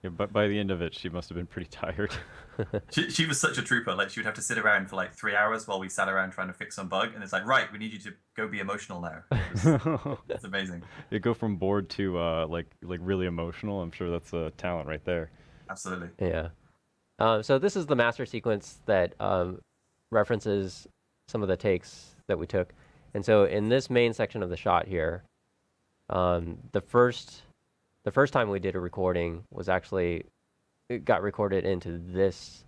Yeah, but by the end of it, she must have been pretty tired. She was such a trooper. Like she would have to sit around for like 3 hours while we sat around trying to fix some bug, and it's like, right, we need you to go be emotional now. It's amazing. You go from bored to like really emotional. I'm sure that's a talent right there. Absolutely. Yeah. So this is the master sequence that references some of the takes that we took. And so in this main section of the shot here, the first time we did a recording was actually, it got recorded into this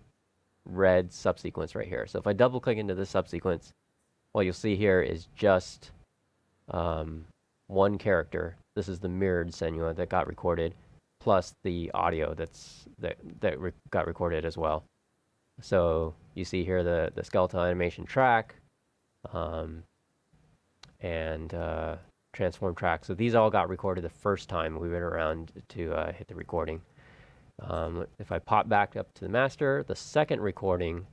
red subsequence right here. So if I double click into this subsequence, what you'll see here is just one character. This is the mirrored Senua that got recorded, plus the audio that got recorded as well. So you see here the skeletal animation track, and transform track. So these all got recorded the first time we went around to hit the recording. If I pop back up to the master, the second recording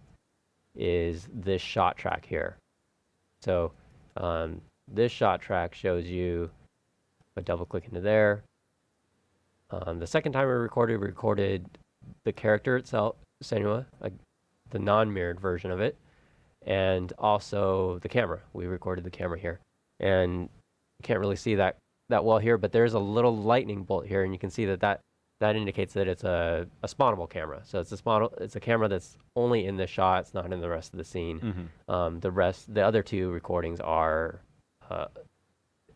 is this shot track here. So this shot track shows you, if I double click into there, the second time we recorded the character itself, Senua, the non-mirrored version of it, and also the camera. We recorded the camera here. And you can't really see that well here, but there's a little lightning bolt here, and you can see that indicates that it's a spawnable camera. So it's a camera that's only in this shot. It's not in the rest of the scene. Mm-hmm. The other two recordings are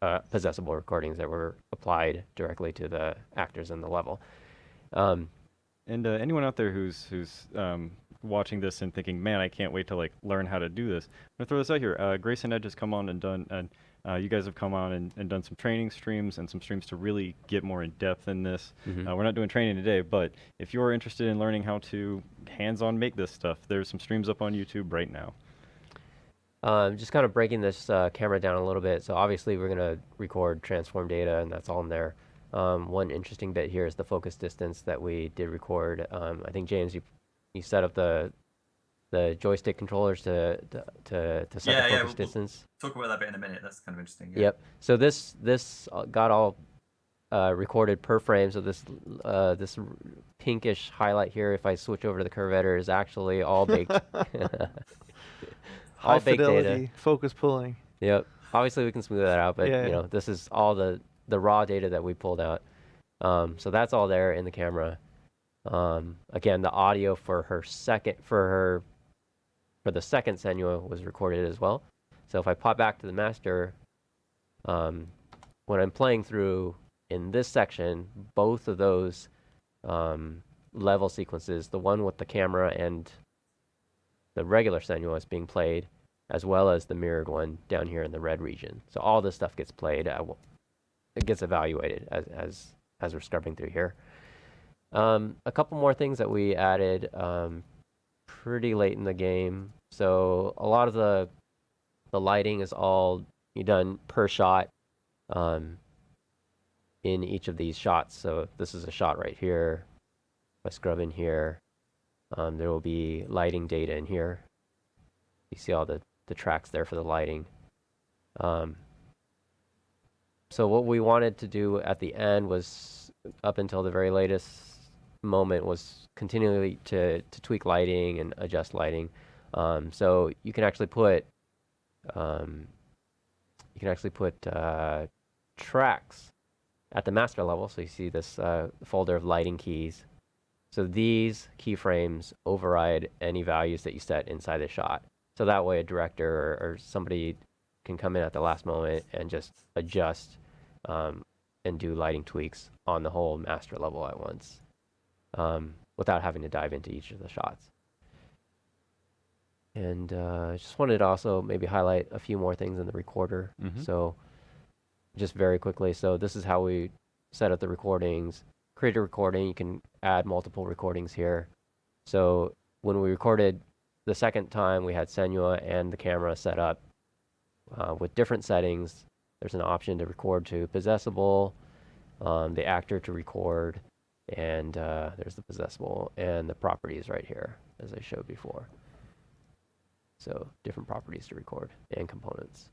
possessable recordings that were applied directly to the actors in the level. And anyone out there who's watching this and thinking, man, I can't wait to like learn how to do this, I'm gonna throw this out here. Grace and Ed has come on and done, and you guys have come on and done some training streams and some streams to really get more in depth in this. We're not doing training today, but if you're interested in learning how to hands-on make this stuff, there's some streams up on YouTube right now. Just kind of breaking this camera down a little bit. So obviously we're going to record transform data, and that's all in there. One interesting bit here is the focus distance that we did record. I think, James, you set up the joystick controllers to set the focus distance. We'll talk about that bit in a minute. That's kind of interesting. Yeah. Yep. So this got all recorded per frame. So this pinkish highlight here, if I switch over to the curve editor, is actually all baked. High fidelity focus pulling. Yep. Obviously we can smooth that out, but yeah. This is all the raw data that we pulled out. So that's all there in the camera. Again, the audio for the second Senua was recorded as well. So if I pop back to the master, when I'm playing through in this section, both of those level sequences, the one with the camera and the regular Senua is being played, as well as the mirrored one down here in the red region. So all this stuff gets played. It gets evaluated as we're scrubbing through here. A couple more things that we added pretty late in the game. So a lot of the lighting is all done per shot in each of these shots. So this is a shot right here. If I scrub in here, there will be lighting data in here. You see all the tracks there for the lighting. So what we wanted to do at the end was, up until the very latest moment, was continually to tweak lighting and adjust lighting. So you can actually put tracks at the master level. So you see this folder of lighting keys. So these keyframes override any values that you set inside the shot. So that way a director or somebody can come in at the last moment and just adjust and do lighting tweaks on the whole master level at once, without having to dive into each of the shots. And I just wanted to also maybe highlight a few more things in the recorder. So just very quickly, so this is how we set up the recordings. Create a recording, you can add multiple recordings here. So when we recorded the second time, we had Senua and the camera set up with different settings. There's an option to record to possessable, the actor to record, and there's the possessable and the properties right here, as I showed before. So different properties to record and components.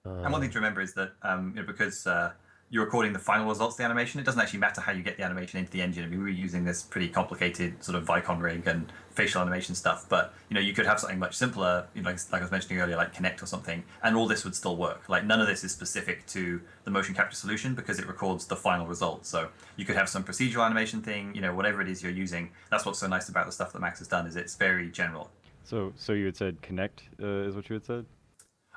And one thing to remember is that because you're recording the final results of the animation, it doesn't actually matter how you get the animation into the engine. I mean, we were using this pretty complicated sort of Vicon rig and facial animation stuff, but you could have something much simpler, like I was mentioning earlier, like Connect or something, and all this would still work. Like none of this is specific to the motion capture solution because it records the final result. So you could have some procedural animation thing, whatever it is you're using. That's what's so nice about the stuff that Max has done, is it's very general. So you had said Connect is what you had said?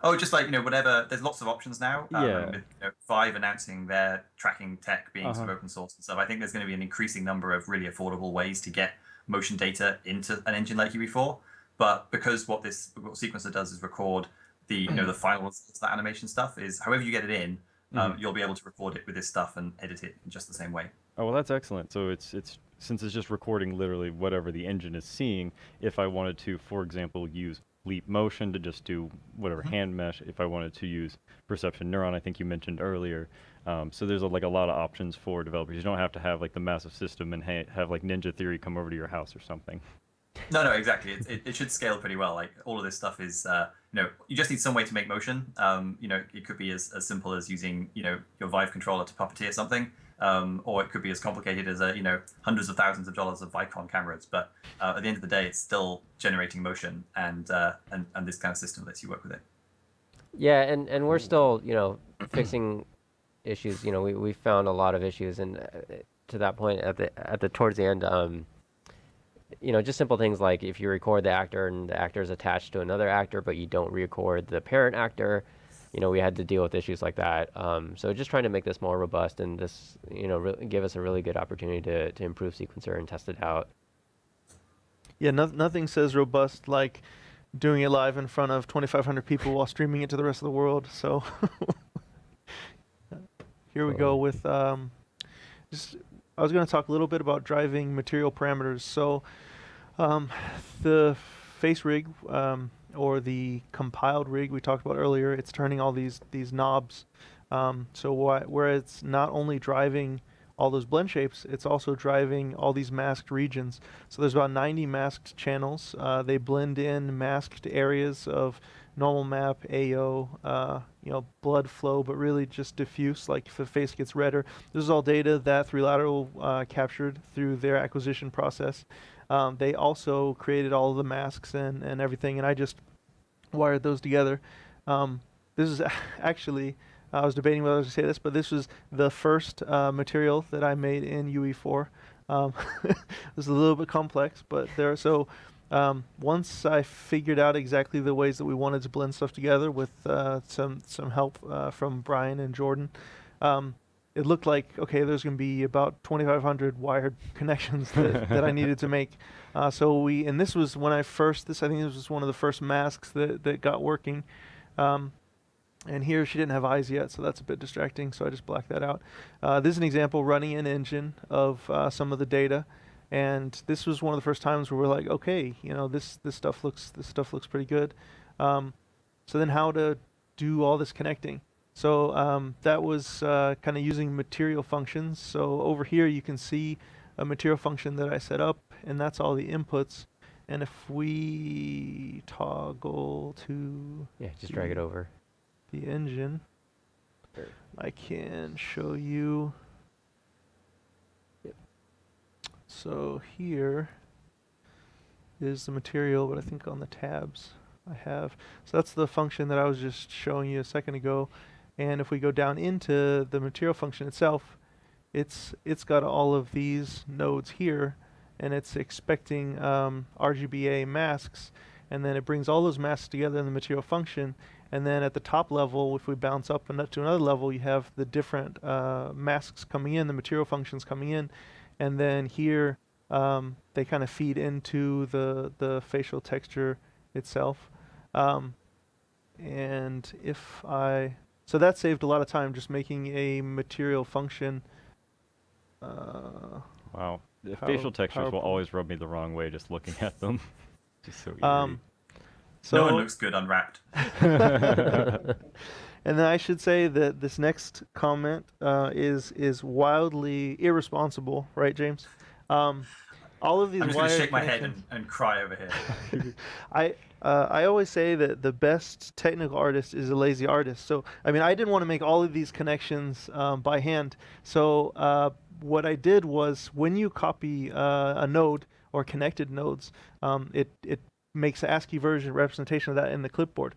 Oh, just like whatever. There's lots of options now. Yeah. And with Vive announcing their tracking tech being sort Uh-huh. of open source and stuff, I think there's going to be an increasing number of really affordable ways to get motion data into an engine like UE4. But because what sequencer does is record the the final results of that animation stuff, is however you get it in, you'll be able to record it with this stuff and edit it in just the same way. Oh, well, that's excellent. So it's since it's just recording literally whatever the engine is seeing. If I wanted to, for example, use Leap Motion to just do whatever hand mesh, if I wanted to use Perception Neuron, I think you mentioned earlier. So there's like a lot of options for developers. You don't have to have like the massive system and have like Ninja Theory come over to your house or something. No, exactly. It should scale pretty well. Like all of this stuff is, you just need some way to make motion. It could be as simple as using, your Vive controller to puppeteer something, or it could be as complicated as hundreds of thousands of dollars of Vicon cameras. But at the end of the day, it's still generating motion, and this kind of system lets you work with it. Yeah, and we're still, fixing issues. We found a lot of issues, and to that point, at the towards the end, just simple things like if you record the actor and the actor is attached to another actor, but you don't record the parent actor, we had to deal with issues like that. So just trying to make this more robust, and this, give us a really good opportunity to improve sequencer and test it out. Yeah, nothing says robust like doing it live in front of 2,500 people while streaming it to the rest of the world. So here we go with I was going to talk a little bit about driving material parameters. So the face rig or the compiled rig we talked about earlier, it's turning all these knobs. So where it's not only driving all those blend shapes, it's also driving all these masked regions. So there's about 90 masked channels. They blend in masked areas of normal map, AO, blood flow, but really just diffuse, like if the face gets redder. This is all data that 3Lateral captured through their acquisition process. They also created all of the masks and everything, and I just wired those together. This is actually, I was debating whether to say this, but this was the first material that I made in UE4. This is a little bit complex, but once I figured out exactly the ways that we wanted to blend stuff together with some help from Brian and Jordan, it looked like, okay, there's going to be about 2,500 wired connections that I needed to make. And this was when I think this was one of the first masks that got working. And here she didn't have eyes yet, so that's a bit distracting, so I just blacked that out. This is an example running an engine of some of the data, and this was one of the first times where we're like, okay, this stuff looks pretty good. So then how to do all this connecting? So that was kind of using material functions. So over here you can see a material function that I set up, and that's all the inputs. And if we toggle to Just drag it over the engine, I can show you. Yep. So here is the material, but I think on the tabs I have. So that's the function that I was just showing you a second ago. And if we go down into the material function itself, it's got all of these nodes here, and it's expecting RGBA masks, and then it brings all those masks together in the material function. And then at the top level, if we bounce up to another level, you have the different masks coming in, the material functions coming in, and then here they kind of feed into the facial texture itself. And so that saved a lot of time just making a material function. Wow. The facial textures will powerful. always rub me the wrong way just looking at them. Just so eerie. No one looks good unwrapped. And then I should say that this next comment is wildly irresponsible, right, James? Um, all of these I'm just going to wired shake my head connections. and cry over here. I always say that the best technical artist is a lazy artist. So I mean, I didn't want to make all of these connections by hand. So what I did was when you copy a node or connected nodes, it makes an ASCII version representation of that in the clipboard.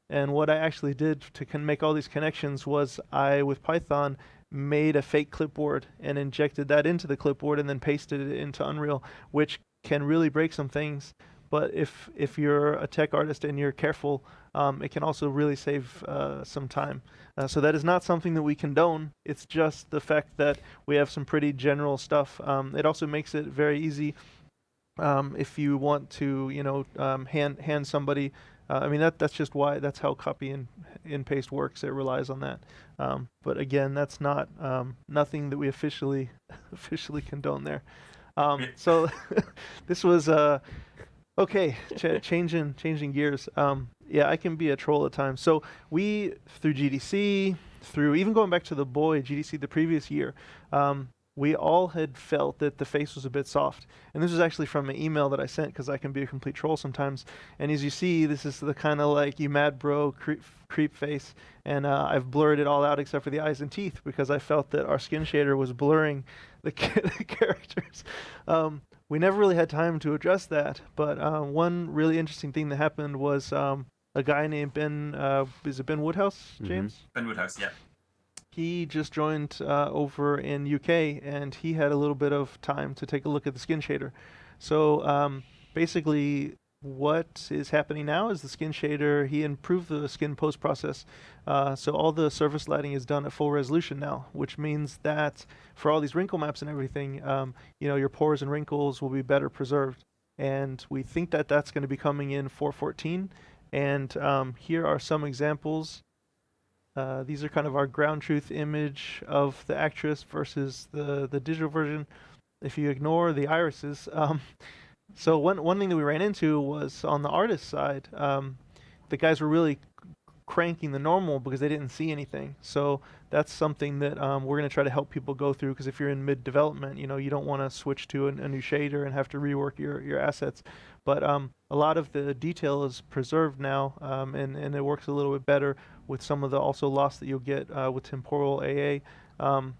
And what I actually did to make all these connections was I, with Python, made a fake clipboard and injected that into the clipboard and then pasted it into Unreal, which can really break some things. But if you're a tech artist and you're careful, it can also really save some time. So that is not something that we condone. It's just the fact that we have some pretty general stuff. It also makes it very easy if you want to, hand somebody. I mean that's just why that's how copy and paste works. It relies on that. But again, that's not nothing that we officially officially condone there. So this was okay. Changing gears. Yeah, I can be a troll at times. So we through GDC, through even going back to the boy GDC the previous year. We all had felt that the face was a bit soft. And this was actually from an email that I sent because I can be a complete troll sometimes. And as you see, this is the kind of like you mad bro creep face. And I've blurred it all out except for the eyes and teeth because I felt that our skin shader was blurring the characters. We never really had time to address that. But one really interesting thing that happened was a guy named Ben, is it Ben Woodhouse, James? Ben Woodhouse, yeah. He just joined over in UK, and he had a little bit of time to take a look at the skin shader. So basically, what is happening now is the skin shader. He improved the skin post process, so all the surface lighting is done at full resolution now, which means that for all these wrinkle maps and everything, your pores and wrinkles will be better preserved. And we think that that's going to be coming in 4.14. And here are some examples. These are kind of our ground truth image of the actress versus the digital version. If you ignore the irises, so one thing that we ran into was on the artist side, the guys were really cranking the normal because they didn't see anything. So that's something that we're going to try to help people go through, because if you're in mid development, you don't want to switch to a new shader and have to rework your assets. But a lot of the detail is preserved now, and it works a little bit better with some of the also loss that you'll get with temporal AA.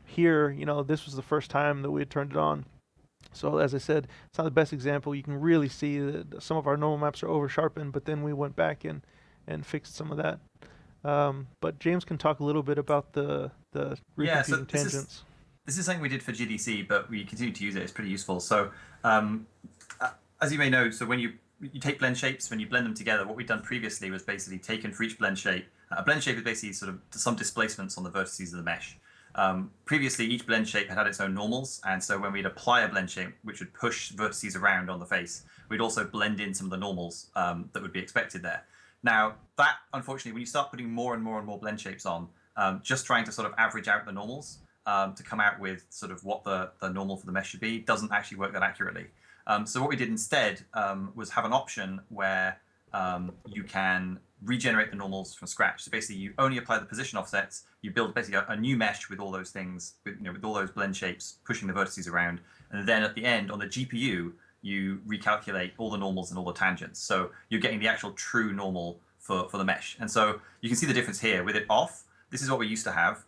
Here, this was the first time that we had turned it on. So as I said, it's not the best example. You can really see that some of our normal maps are over sharpened, but then we went back and fixed some of that. But James can talk a little bit about the recomputing tangents. This is something we did for GDC, but we continue to use it. It's pretty useful. So as you may know, so when you take blend shapes, when you blend them together, what we've done previously was basically taken for each blend shape. A blend shape is basically sort of some displacements on the vertices of the mesh. Previously, each blend shape had its own normals, and so when we'd apply a blend shape, which would push vertices around on the face, we'd also blend in some of the normals that would be expected there. Now, that, unfortunately, when you start putting more and more and more blend shapes on, just trying to sort of average out the normals to come out with sort of what the normal for the mesh should be doesn't actually work that accurately. So what we did instead was have an option where you can regenerate the normals from scratch. So basically, you only apply the position offsets. You build basically a new mesh with all those things, with all those blend shapes pushing the vertices around, and then at the end on the GPU, you recalculate all the normals and all the tangents. So you're getting the actual true normal for the mesh. And so you can see the difference here with it off. This is what we used to have.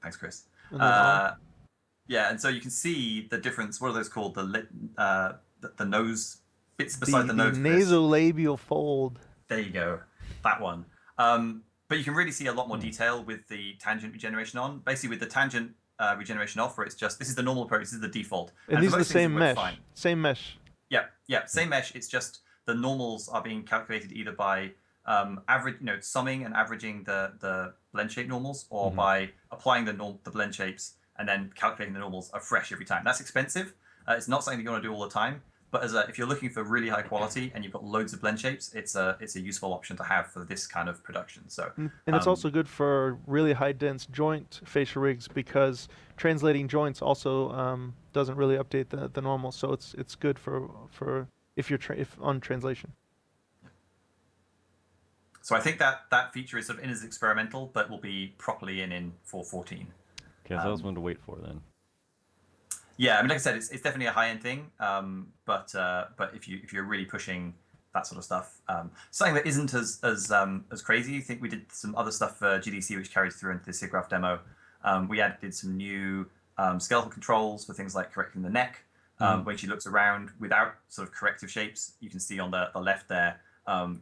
Thanks, Chris. Yeah, and so you can see the difference. What are those called? The nose bits beside the nose. The nasolabial fold. There you go, that one. But you can really see a lot more detail with the tangent regeneration on. Basically, with the tangent regeneration off, where it's just, this is the normal approach, this is the default. And these are the same mesh. Same mesh. Yeah, same mesh. It's just the normals are being calculated either by summing and averaging the blend shape normals, or by applying the blend shapes and then calculating the normals afresh every time. That's expensive. It's not something that you want to do all the time. But if you're looking for really high quality and you've got loads of blend shapes, it's a useful option to have for this kind of production. So and it's also good for really high dense joint facial rigs, because translating joints also doesn't really update the normal. So it's good for if you're on translation. So I think that feature is sort of in as experimental, but will be properly in 4.14. Okay, so that was one to wait for then. Yeah, I mean, like I said, it's definitely a high-end thing, but if you're really pushing that sort of stuff, something that isn't as crazy. I think we did some other stuff for GDC, which carries through into the SIGGRAPH demo. We added some new skeletal controls for things like correcting the neck. When she looks around without sort of corrective shapes, you can see on the left there,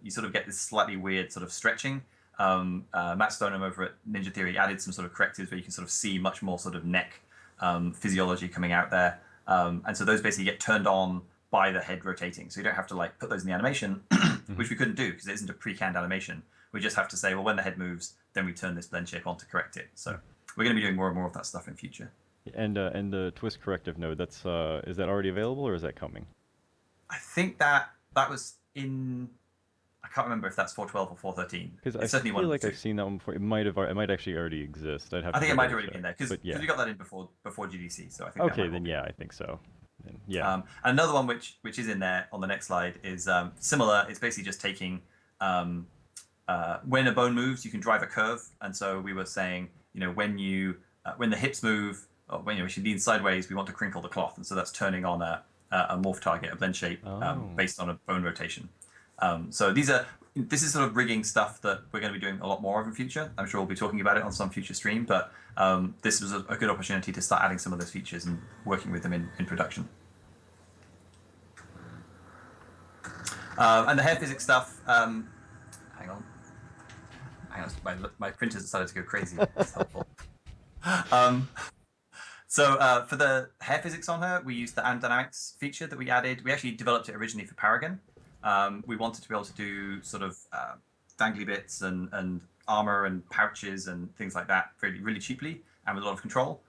you sort of get this slightly weird sort of stretching. Matt Stoneham over at Ninja Theory added some sort of correctives where you can sort of see much more sort of neck physiology coming out there. And so those basically get turned on by the head rotating. So you don't have to like put those in the animation, which we couldn't do because it isn't a pre-canned animation. We just have to say, well, when the head moves, then we turn this blend shape on to correct it. So we're going to be doing more and more of that stuff in future. And the twist corrective node, that's is that already available or is that coming? I think that was in. I can't remember if that's 4.12 or 4.13. Because I feel like I've seen that one before. It might actually already exist. I'd have. I think to it might already be in there because yeah. we got that in before GDC. So I think. Okay, then yeah, I think so. Then, yeah. And another one which is in there on the next slide is similar. It's basically just taking when a bone moves, you can drive a curve, and so we were saying, when the hips move, or when we should lean sideways, we want to crinkle the cloth, and so that's turning on a morph target, a blend shape based on a bone rotation. So this is sort of rigging stuff that we're going to be doing a lot more of in future. I'm sure we'll be talking about it on some future stream, but this was a good opportunity to start adding some of those features and working with them in production. And the hair physics stuff, hang on, my printers decided to go crazy. That's helpful. So for the hair physics on her, we used the Anim Dynamics feature that we added. We actually developed it originally for Paragon. We wanted to be able to do sort of dangly bits and armor and pouches and things like that really, really cheaply and with a lot of control.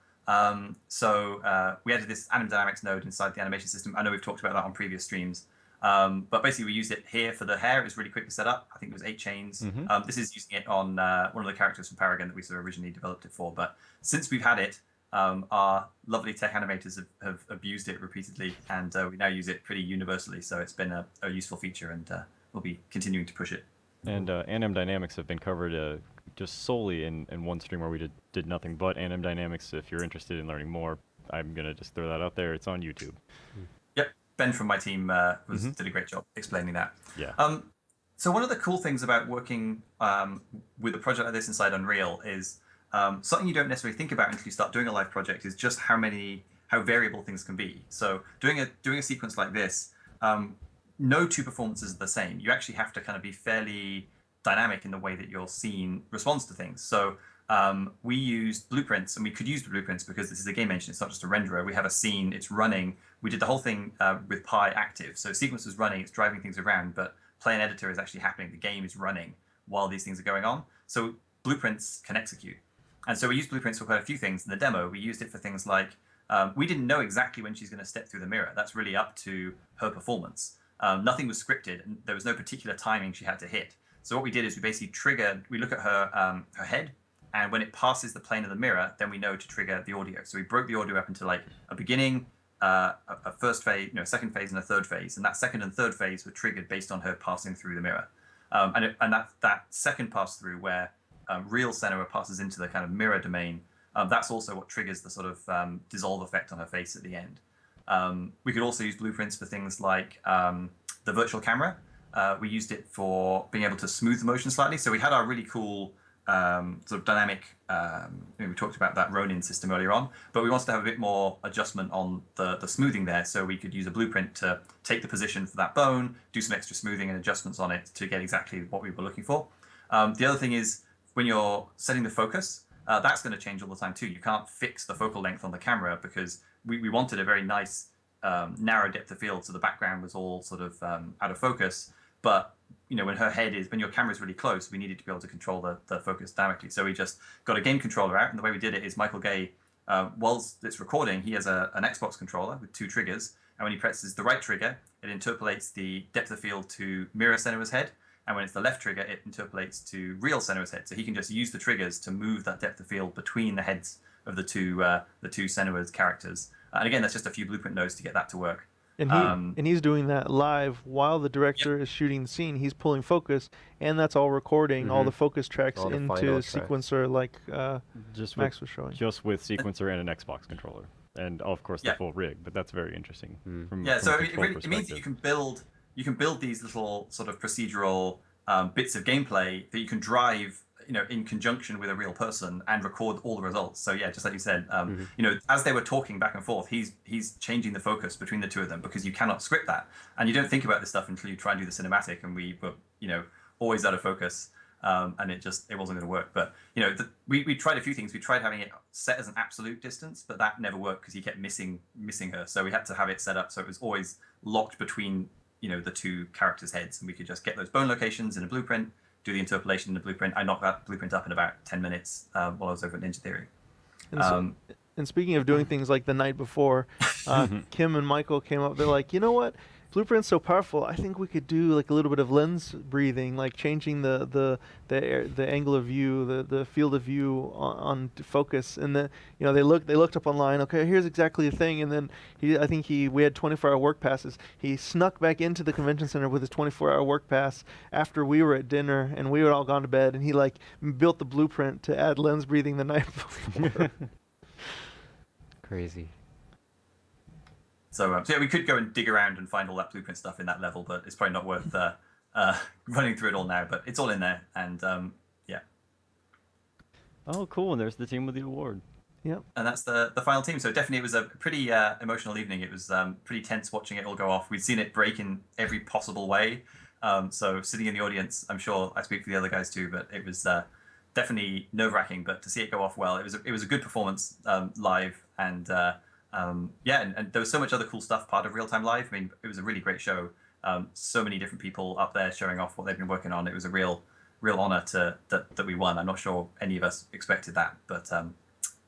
So we added this Anim Dynamics node inside the animation system. I know we've talked about that on previous streams. But basically, we used it here for the hair. It was really quick to set up. I think it was 8 chains. This is using it on one of the characters from Paragon that we sort of originally developed it for. But since we've had it, our lovely tech animators have abused it repeatedly, and we now use it pretty universally. So it's been a useful feature, and we'll be continuing to push it. And Anim Dynamics have been covered just solely in one stream where we did nothing but Anim Dynamics. If you're interested in learning more, I'm going to just throw that out there. It's on YouTube. Yep. Ben from my team did a great job explaining that. Yeah. So one of the cool things about working with a project like this inside Unreal is something you don't necessarily think about until you start doing a live project is just how variable things can be. So doing a sequence like this, no two performances are the same. You actually have to kind of be fairly dynamic in the way that your scene responds to things. So we used blueprints, and we could use the blueprints because this is a game engine. It's not just a renderer. We have a scene, it's running. We did the whole thing with Pi active. So sequence is running, it's driving things around, but play and editor is actually happening. The game is running while these things are going on. So blueprints can execute. And so we used blueprints for quite a few things. In the demo, we used it for things like, we didn't know exactly when she's going to step through the mirror. That's really up to her performance. Nothing was scripted, and there was no particular timing she had to hit. So what we did is we basically we look at her head, and when it passes the plane of the mirror, then we know to trigger the audio. So we broke the audio up into like a beginning, a first phase, second phase, and a third phase. And that second and third phase were triggered based on her passing through the mirror. And that second pass through where real Senua passes into the kind of mirror domain, that's also what triggers the sort of dissolve effect on her face at the end. We could also use blueprints for things like the virtual camera. We used it for being able to smooth the motion slightly. So we had our really cool sort of dynamic, we talked about that Ronin system earlier on, but we wanted to have a bit more adjustment on the smoothing there, so we could use a blueprint to take the position for that bone, do some extra smoothing and adjustments on it to get exactly what we were looking for. The other thing is when you're setting the focus, that's going to change all the time too. You can't fix the focal length on the camera because we wanted a very nice narrow depth of field, so the background was all sort of out of focus, but when your camera is really close, we needed to be able to control the focus dynamically. So we just got a game controller out, and the way we did it is Michael Gay, whilst it's recording, he has an Xbox controller with 2 triggers, and when he presses the right trigger, it interpolates the depth of field to mirror Senua's head, and when it's the left trigger, it interpolates to real Senua's head. So he can just use the triggers to move that depth of field between the heads of the two Senua's characters. And again, that's just a few blueprint nodes to get that to work. And he's doing that live while the director is shooting the scene. He's pulling focus, and that's all recording all the focus tracks All the into final sequencer, like just Max was showing. just with sequencer and an Xbox controller, and of course the full rig. But that's very interesting. From So a it control means that perspective. you can build these little sort of procedural bits of gameplay that you can drive, in conjunction with a real person and record all the results. So yeah, just like you said, as they were talking back and forth, he's changing the focus between the two of them, because you cannot script that, and you don't think about this stuff until you try and do the cinematic, and we were always out of focus, and it wasn't going to work. But we tried a few things. We tried having it set as an absolute distance, but that never worked because he kept missing her. So we had to have it set up so it was always locked between the two characters' heads, and we could just get those bone locations in a blueprint, do the interpolation in the blueprint. I knocked that blueprint up in about 10 minutes while I was over at Ninja Theory. And speaking of doing things like the night before, Kim and Michael came up. They're like, you know what? Blueprint's so powerful. I think we could do like a little bit of lens breathing, like changing the angle of view, the field of view on focus. And then they looked up online. Okay, here's exactly the thing. And then we had 24-hour work passes. He snuck back into the convention center with his 24-hour work pass after we were at dinner and we were all gone to bed. And he built the blueprint to add lens breathing the night before. Crazy. So yeah, we could go and dig around and find all that blueprint stuff in that level, but it's probably not worth running through it all now. But it's all in there, and yeah. Oh, cool! And there's the team with the award. Yep. And that's the final team. So definitely, it was a pretty emotional evening. It was pretty tense watching it all go off. We'd seen it break in every possible way. So sitting in the audience, I'm sure I speak for the other guys too, but it was definitely nerve-wracking. But to see it go off well, it was a good performance live, and and there was so much other cool stuff part of Real-Time Live. I mean, it was a really great show. So many different people up there showing off what they've been working on. It was a real honor that we won. I'm not sure any of us expected that, but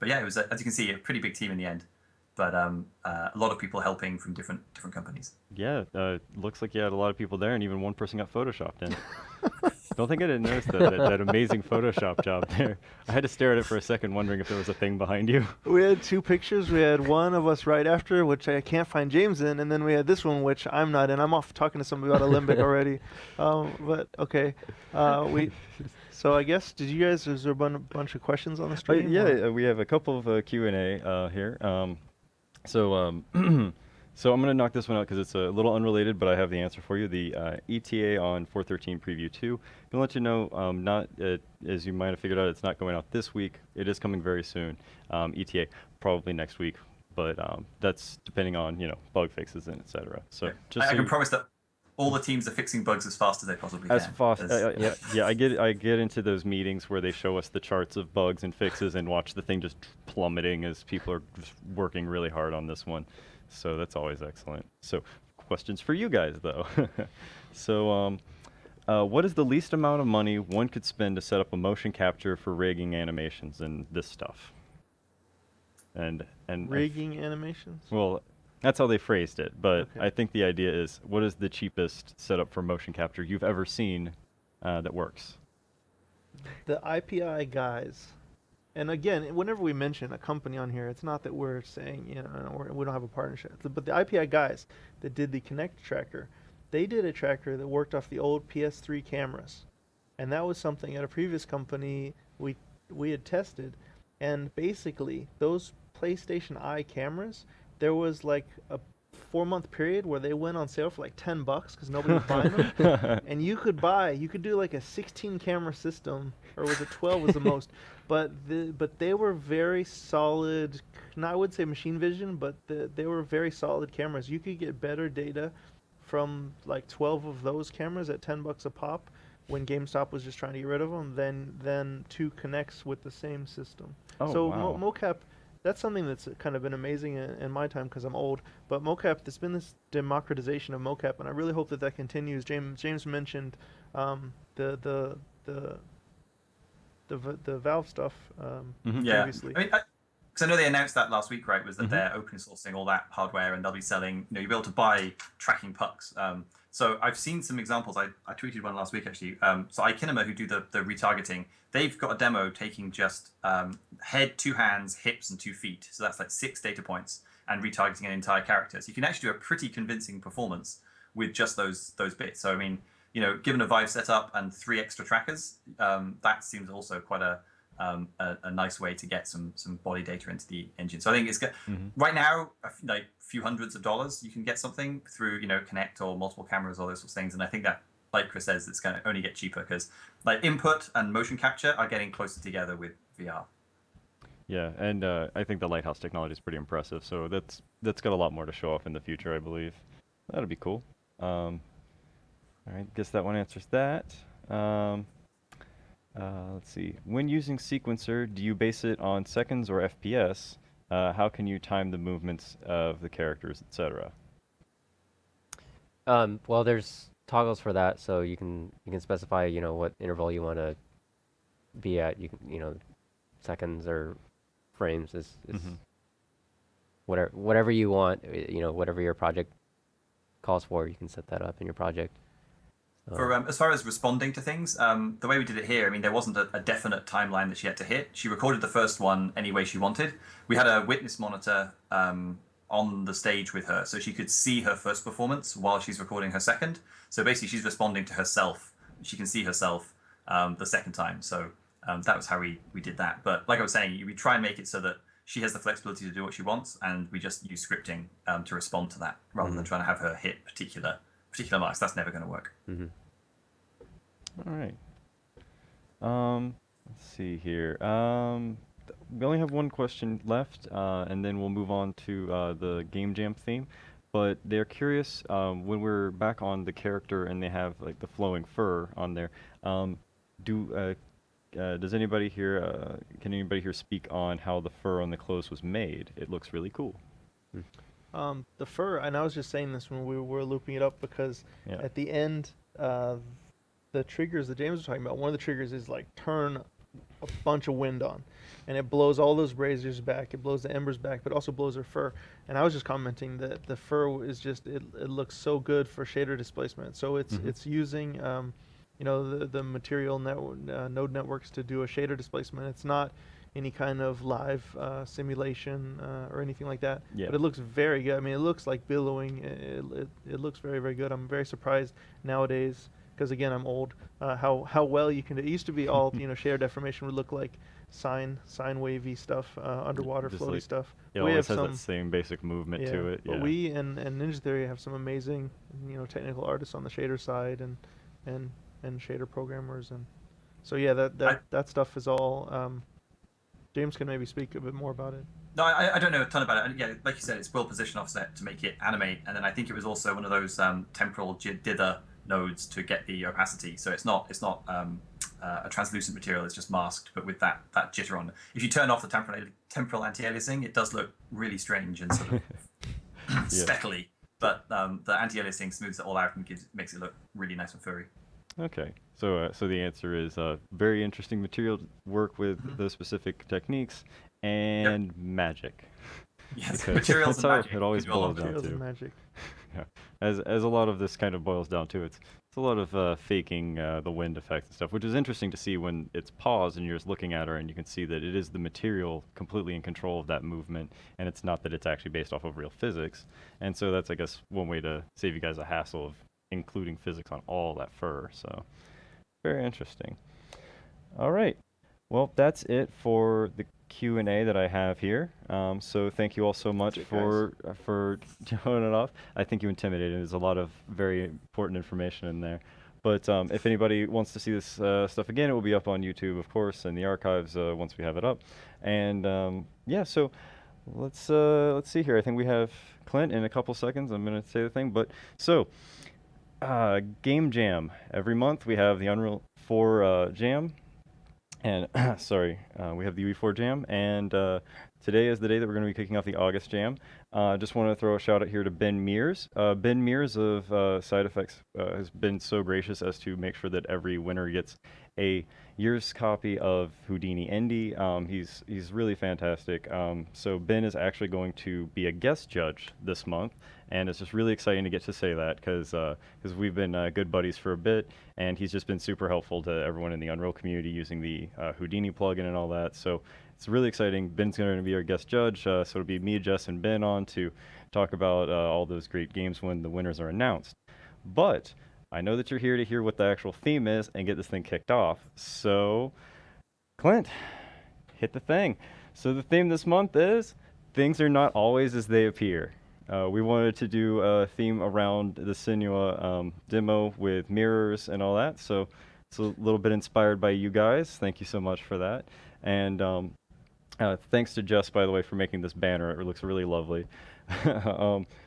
yeah, it was, as you can see, a pretty big team in the end. But a lot of people helping from different companies. Yeah, looks like you had a lot of people there, and even one person got photoshopped in. Don't think I didn't notice that amazing Photoshop job there. I had to stare at it for a second, wondering if there was a thing behind you. We had two pictures. We had one of us right after, which I can't find James in, and then we had this one, which I'm not in. I'm off talking to somebody about Olympic already. But okay, So I guess, is there a bunch of questions on the stream? We have a couple of Q&A here. So I'm going to knock this one out because it's a little unrelated, but I have the answer for you. The ETA on 4.13 Preview 2. Going to let you know, as you might have figured out, it's not going out this week. It is coming very soon. ETA probably next week, but that's depending on bug fixes and etc. So I can promise that all the teams are fixing bugs as fast as they possibly can. As fast, I get into those meetings where they show us the charts of bugs and fixes and watch the thing just plummeting as people are just working really hard on this one. So that's always excellent. So questions for you guys, though. So what is the least amount of money one could spend to set up a motion capture for rigging animations and this stuff? And rigging animations? Well, that's how they phrased it. But okay. I think the idea is, what is the cheapest setup for motion capture you've ever seen that works? The IPI guys. And again, whenever we mention a company on here, it's not that we're saying, we don't have a partnership. But the IPI guys that did the Kinect tracker, they did a tracker that worked off the old PS3 cameras. And that was something at a previous company we had tested. And basically, those PlayStation Eye cameras, there was like a 4-month period where they went on sale for like $10 because nobody was buying them. And you could do like a 16 camera system, or was it 12 was the most. But they were very solid. I would say machine vision, but they were very solid cameras. You could get better data from like 12 of those cameras at $10 a pop when GameStop was just trying to get rid of them than 2 Kinects with the same system. Oh, so wow. mocap, that's something that's kind of been amazing in my time because I'm old. But mocap, there's been this democratization of mocap, and I really hope that continues. James mentioned the Valve stuff previously. I mean, because I know they announced that last week, right? Was that they're open sourcing all that hardware, and they'll be selling. You'll be able to buy tracking pucks. So I've seen some examples. I tweeted one last week actually. So iKinema, who do the retargeting, they've got a demo taking just head, 2 hands, hips, and 2 feet. So that's like 6 data points, and retargeting an entire character. So you can actually do a pretty convincing performance with just those bits. So I mean, given a Vive setup and 3 extra trackers, that seems also quite a nice way to get some body data into the engine. So I think it's good. Right now, like a few hundreds of dollars, you can get something through Connect or multiple cameras, all those sorts of things. And I think that, like Chris says, it's going to only get cheaper because like input and motion capture are getting closer together with VR. Yeah, and I think the Lighthouse technology is pretty impressive. So that's got a lot more to show off in the future, I believe. That'll be cool. All right, guess that one answers that. Let's see. When using Sequencer, do you base it on seconds or FPS? How can you time the movements of the characters, etc.? Well, there's toggles for that, so you can specify what interval you want to be at. You can seconds or frames is whatever you want. Whatever your project calls for, you can set that up in your project. For as far as responding to things, the way we did it here, I mean, there wasn't a definite timeline that she had to hit. She recorded the first one any way she wanted. We had a witness monitor on the stage with her, so she could see her first performance while she's recording her second. So basically, she's responding to herself. She can see herself the second time. So that was how we did that. But like I was saying, we try and make it so that she has the flexibility to do what she wants, and we just use scripting to respond to that rather than trying to have her hit particular marks. That's never going to work. All right. Let's see here. We only have one question left, and then we'll move on to the Game Jam theme. But they're curious when we're back on the character and they have like the flowing fur on there. Does anybody here? Can anybody here speak on how the fur on the clothes was made? It looks really cool. The fur, and I was just saying this when we were looping it up because at the end, the triggers that James was talking about, one of the triggers is like turn a bunch of wind on, and it blows all those braziers back, it blows the embers back, but also blows her fur. And I was just commenting that the fur is just, it looks so good for shader displacement. So it's using the material node networks to do a shader displacement. It's not any kind of live simulation or anything like that. But it looks very good. I mean, it looks like billowing. It looks very, very good. I'm very surprised nowadays, because again, I'm old, how well you can do. It used to be all, shader deformation would look like sine wavy stuff, underwater Just floaty like, stuff. It always has that same basic movement to it. But we and Ninja Theory have some amazing, technical artists on the shader side and shader programmers, and so that stuff is all. James can maybe speak a bit more about it. No, I don't know a ton about it. Yeah, like you said, it's will position offset to make it animate, and then I think it was also one of those temporal dither nodes to get the opacity. So it's not a translucent material; it's just masked, but with that jitter on. If you turn off the temporal anti-aliasing, it does look really strange and sort of speckly. But the anti-aliasing smooths it all out and makes it look really nice and furry. Okay, so the answer is very interesting material to work with those specific techniques and magic. Yes, materials and magic. It always boils down Materials to. and magic. Yeah, as a lot of this kind of boils down to, it's a lot of faking the wind effect and stuff, which is interesting to see when it's paused and you're just looking at her and you can see that it is the material completely in control of that movement, and it's not that it's actually based off of real physics. And so that's, I guess, one way to save you guys a hassle of including physics on all that fur. So very interesting. All right, well, that's it for the Q&A that I have here. So thank you all so much for showing it off. I think you intimidated. There's a lot of very important information in there. But if anybody wants to see this stuff again, it will be up on YouTube, of course, and the archives once we have it up. And so let's see here. I think we have Clint in a couple seconds. I'm going to say the thing, but so. Game Jam. Every month we have the Unreal 4 Jam, and we have the UE4jam, and today is the day that we're going to be kicking off the August Jam. Just want to throw a shout out here to Ben Mears. Ben Mears of Side Effects has been so gracious as to make sure that every winner gets a year's copy of Houdini Indy. He's really fantastic. So Ben is actually going to be a guest judge this month, and it's just really exciting to get to say that because we've been good buddies for a bit, and he's just been super helpful to everyone in the Unreal community using the Houdini plugin and all that. So it's really exciting. Ben's going to be our guest judge, so it'll be me, Jess, and Ben on to talk about all those great games when the winners are announced. But I know that you're here to hear what the actual theme is and get this thing kicked off. So, Clint, hit the thing. So the theme this month is things are not always as they appear. We wanted to do a theme around the Senua demo with mirrors and all that. So it's a little bit inspired by you guys. Thank you so much for that. And thanks to Jess, by the way, for making this banner. It looks really lovely.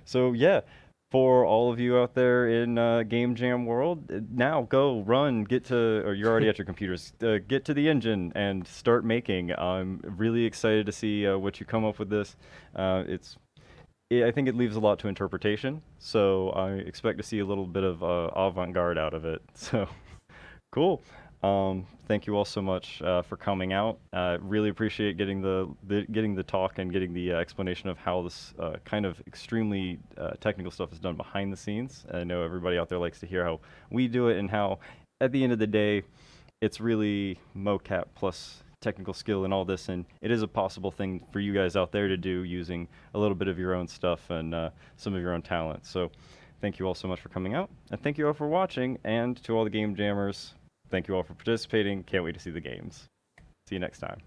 So yeah, for all of you out there in Game Jam world, now go run, get to, or you're already at your computers, get to the engine and start making. I'm really excited to see what you come up with this. I think it leaves a lot to interpretation, so I expect to see a little bit of avant-garde out of it. So cool. Thank you all so much for coming out. Really appreciate getting the talk and getting the explanation of how this kind of extremely technical stuff is done behind the scenes. I know everybody out there likes to hear how we do it and how, at the end of the day, it's really mocap plus technical skill and all this, and it is a possible thing for you guys out there to do using a little bit of your own stuff and some of your own talent. So thank you all so much for coming out, and thank you all for watching, and to all the game jammers, thank you all for participating. Can't wait to see the games. See you next time.